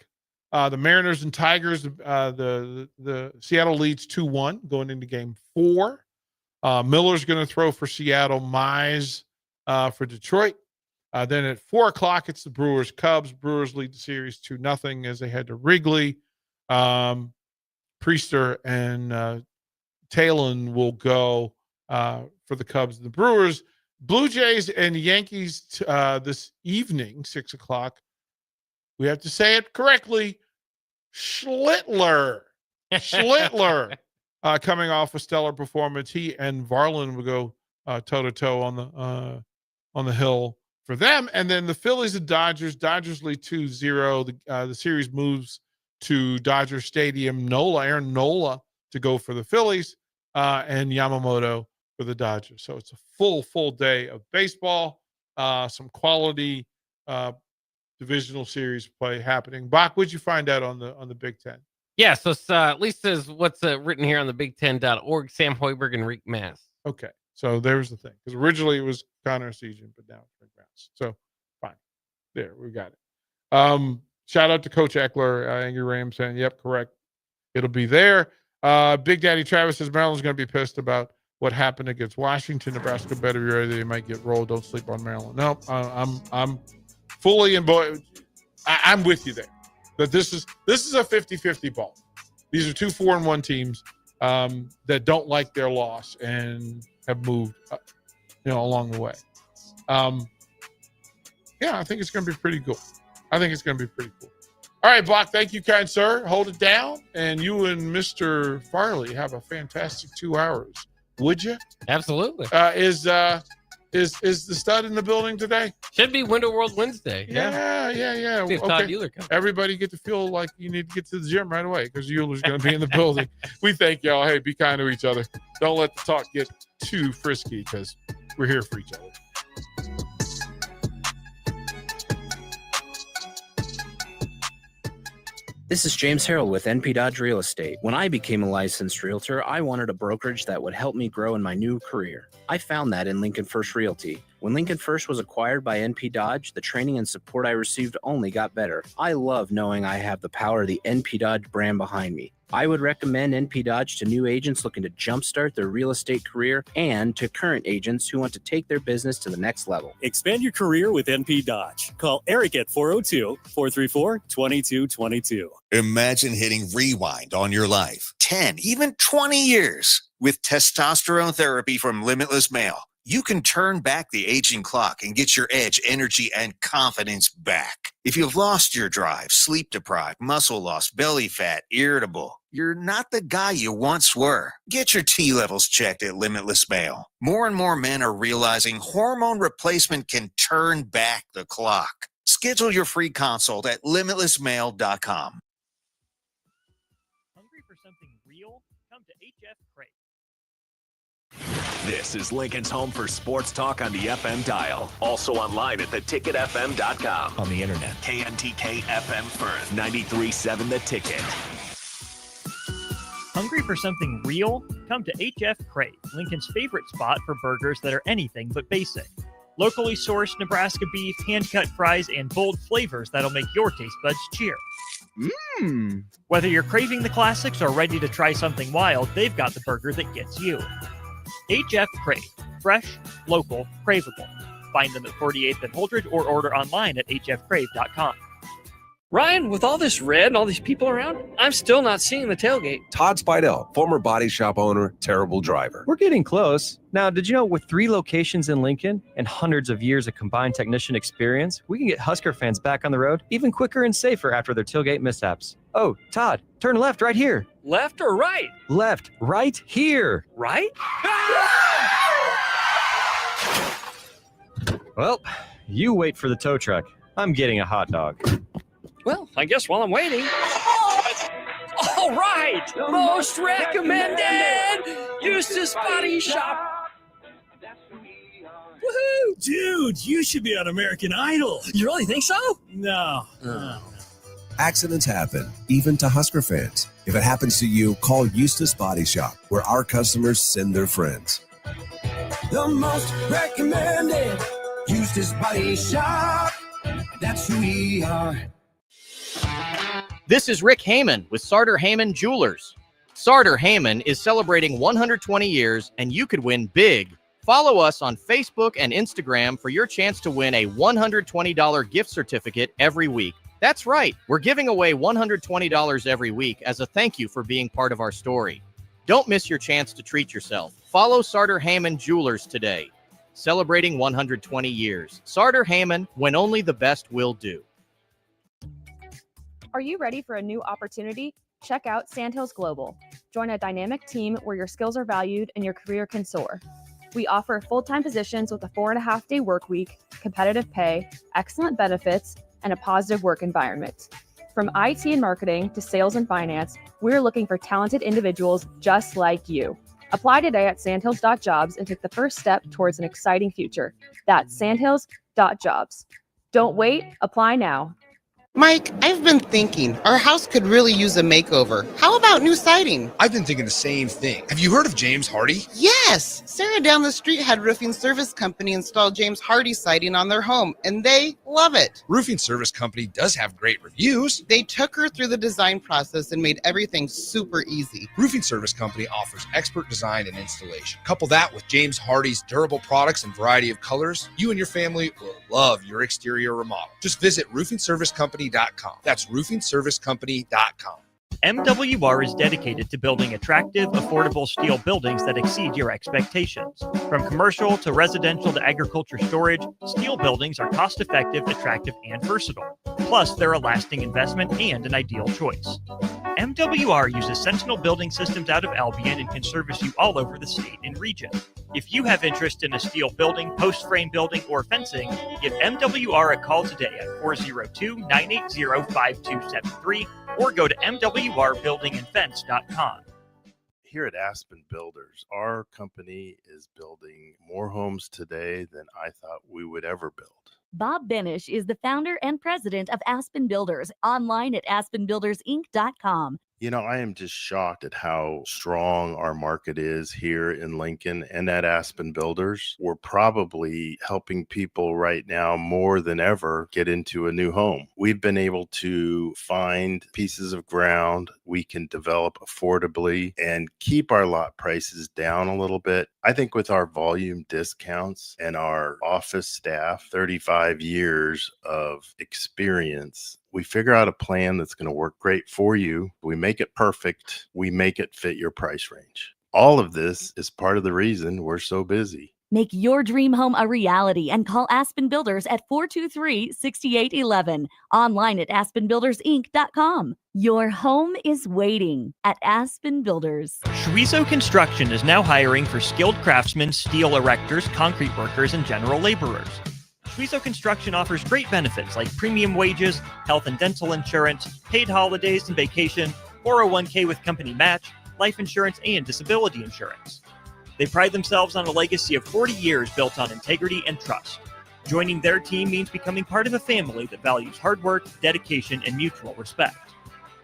The Mariners and Tigers, the Seattle leads 2-1 going into game 4. Miller's going to throw for Seattle, Mize for Detroit. Then at 4:00, it's the Brewers Cubs. Brewers lead the series 2-0 as they head to Wrigley. Priester and Talon will go for the Cubs and the Brewers. Blue Jays and Yankees this evening, 6:00. We have to say it correctly. Schlittler. Coming off a stellar performance. He and Varland will go toe-to-toe on the hill for them. And then the Phillies and Dodgers. Dodgers lead 2-0. The series moves to Dodger Stadium. Aaron Nola to go for the Phillies and Yamamoto for the Dodgers. So it's a full day of baseball. Some quality divisional series play happening. Bach, what'd you find out on the Big Ten? Yeah, so at least says what's written here on the Big10.org, Sam Hoiberg and Rink Mass. Okay, so there's the thing. Because originally it was Connor Sejan, but now it's Rink Mass. So, fine. There, we got it. Shout out to Coach Eckler, Angry Ram saying, yep, correct. It'll be there. Big Daddy Travis says Maryland's going to be pissed about what happened against Washington. Nebraska better be ready. They might get rolled. Don't sleep on Maryland. No, I'm fully in. I'm with you there. That this is a 50-50 ball. These are two 4-1 teams that don't like their loss and have moved, along the way. I think it's going to be pretty cool. All right, Bach, thank you, kind sir. Hold it down. And you and Mr. Farley have a fantastic 2 hours. Would you? Absolutely. Is the stud in the building today? Should be Winter World Wednesday. Yeah. See if Todd Euler comes. Everybody get to feel like you need to get to the gym right away because Euler's going to be in the building. We thank y'all. Hey, be kind to each other. Don't let the talk get too frisky because we're here for each other. This is James Harrell with NP Dodge Real Estate. When I became a licensed realtor, I wanted a brokerage that would help me grow in my new career. I found that in Lincoln First Realty. When Lincoln First was acquired by NP Dodge, the training and support I received only got better. I love knowing I have the power of the NP Dodge brand behind me. I would recommend NP Dodge to new agents looking to jumpstart their real estate career and to current agents who want to take their business to the next level. Expand your career with NP Dodge. Call Eric at 402-434-2222. Imagine hitting rewind on your life 10, even 20 years. With testosterone therapy from Limitless Male, you can turn back the aging clock and get your edge, energy, and confidence back. If you've lost your drive, sleep deprived, muscle loss, belly fat, irritable, you're not the guy you once were. Get your T levels checked at Limitless Male. More and more men are realizing hormone replacement can turn back the clock. Schedule your free consult at limitlessmale.com. Hungry for something real? Come to HF Crate. This is Lincoln's home for sports talk on the FM dial. Also online at theticketfm.com. On the internet. KNTK FM Firth, 93.7 The Ticket. Hungry for something real? Come to HF Crate, Lincoln's favorite spot for burgers that are anything but basic. Locally sourced Nebraska beef, hand-cut fries, and bold flavors that'll make your taste buds cheer. Whether you're craving the classics or ready to try something wild, they've got the burger that gets you. HF Crate. Fresh, local, craveable. Find them at 48th and Holdridge or order online at hfcrave.com. Ryan, with all this red and all these people around, I'm still not seeing the tailgate. Todd Spidell, former body shop owner, terrible driver. We're getting close. Now, did you know with 3 locations in Lincoln and hundreds of years of combined technician experience, we can get Husker fans back on the road even quicker and safer after their tailgate mishaps? Oh, Todd, turn left right here. Left or right? Left, right here. Right? Well, you wait for the tow truck. I'm getting a hot dog. Well, I guess while I'm waiting. All right! Most recommended! Eustace Body Shop! Woohoo! Dude, you should be on American Idol. You really think so? No. Accidents happen, even to Husker fans. If it happens to you, call Eustace Body Shop, where our customers send their friends. The most recommended Eustace Body Shop. That's who we are. This is Rick Heyman with Sartor Heyman Jewelers. Sartor Heyman is celebrating 120 years, and you could win big. Follow us on Facebook and Instagram for your chance to win a $120 gift certificate every week. That's right, we're giving away $120 every week as a thank you for being part of our story. Don't miss your chance to treat yourself. Follow Sartor Heyman Jewelers today. Celebrating 120 years. Sartor Heyman, when only the best will do. Are you ready for a new opportunity? Check out Sandhills Global. Join a dynamic team where your skills are valued and your career can soar. We offer full-time positions with a 4.5-day work week, competitive pay, excellent benefits, and a positive work environment. From IT and marketing to sales and finance, we're looking for talented individuals just like you. Apply today at sandhills.jobs and take the first step towards an exciting future. That's sandhills.jobs. Don't wait, apply now. Mike, I've been thinking our house could really use a makeover. How about new siding? I've been thinking the same thing. Have you heard of James Hardy? Yes! Sarah down the street had Roofing Service Company install James Hardy siding on their home, and they love it. Roofing Service Company does have great reviews. They took her through the design process and made everything super easy. Roofing Service Company offers expert design and installation. Couple that with James Hardy's durable products and variety of colors, you and your family will love your exterior remodel. Just visit roofingservicecompany.com. That's roofingservicecompany.com. MWR is dedicated to building attractive, affordable steel buildings that exceed your expectations. From commercial to residential to agriculture storage, steel buildings are cost-effective, attractive, and versatile. Plus, they're a lasting investment and an ideal choice. MWR uses Sentinel Building Systems out of Albion and can service you all over the state and region. If you have interest in a steel building, post-frame building, or fencing, give MWR a call today at 402-980-5273 or go to mwrbuildingandfence.com. Here at Aspen Builders, our company is building more homes today than I thought we would ever build. Bob Benish is the founder and president of Aspen Builders, online at aspenbuildersinc.com. You know, I am just shocked at how strong our market is here in Lincoln and at Aspen Builders. We're probably helping people right now more than ever get into a new home. We've been able to find pieces of ground we can develop affordably and keep our lot prices down a little bit. I think with our volume discounts and our office staff, 35 years of experience, we figure out a plan that's going to work great for you. We make it perfect. We make it fit your price range. All of this is part of the reason we're so busy. Make your dream home a reality and call Aspen Builders at 423-6811. Online at aspenbuildersinc.com. Your home is waiting at Aspen Builders. Schwizo Construction is now hiring for skilled craftsmen, steel erectors, concrete workers, and general laborers. Schwizo Construction offers great benefits like premium wages, health and dental insurance, paid holidays and vacation, 401k with company match, life insurance, and disability insurance. They pride themselves on a legacy of 40 years built on integrity and trust. Joining their team means becoming part of a family that values hard work, dedication, and mutual respect.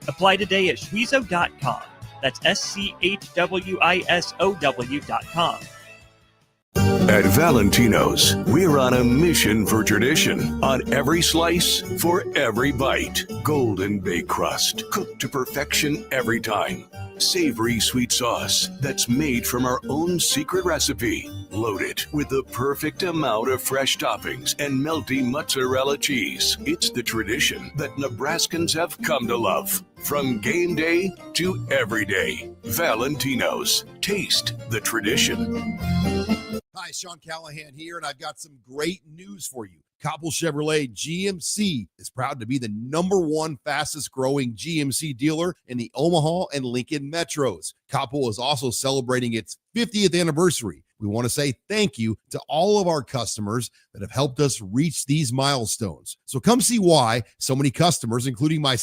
Apply today at schwizo.com. That's schwisow.com. At Valentino's, we're on a mission for tradition. On every slice, for every bite. Golden baked crust, cooked to perfection every time. Savory sweet sauce that's made from our own secret recipe. Loaded with the perfect amount of fresh toppings and melty mozzarella cheese. It's the tradition that Nebraskans have come to love. From game day to every day. Valentino's. Taste the tradition. Hi, Sean Callahan here, and I've got some great news for you. Cobble Chevrolet GMC is proud to be the #1 fastest growing GMC dealer in the Omaha and Lincoln metros. Cobble is also celebrating its 50th anniversary. We want to say thank you to all of our customers that have helped us reach these milestones. So come see why so many customers, including myself,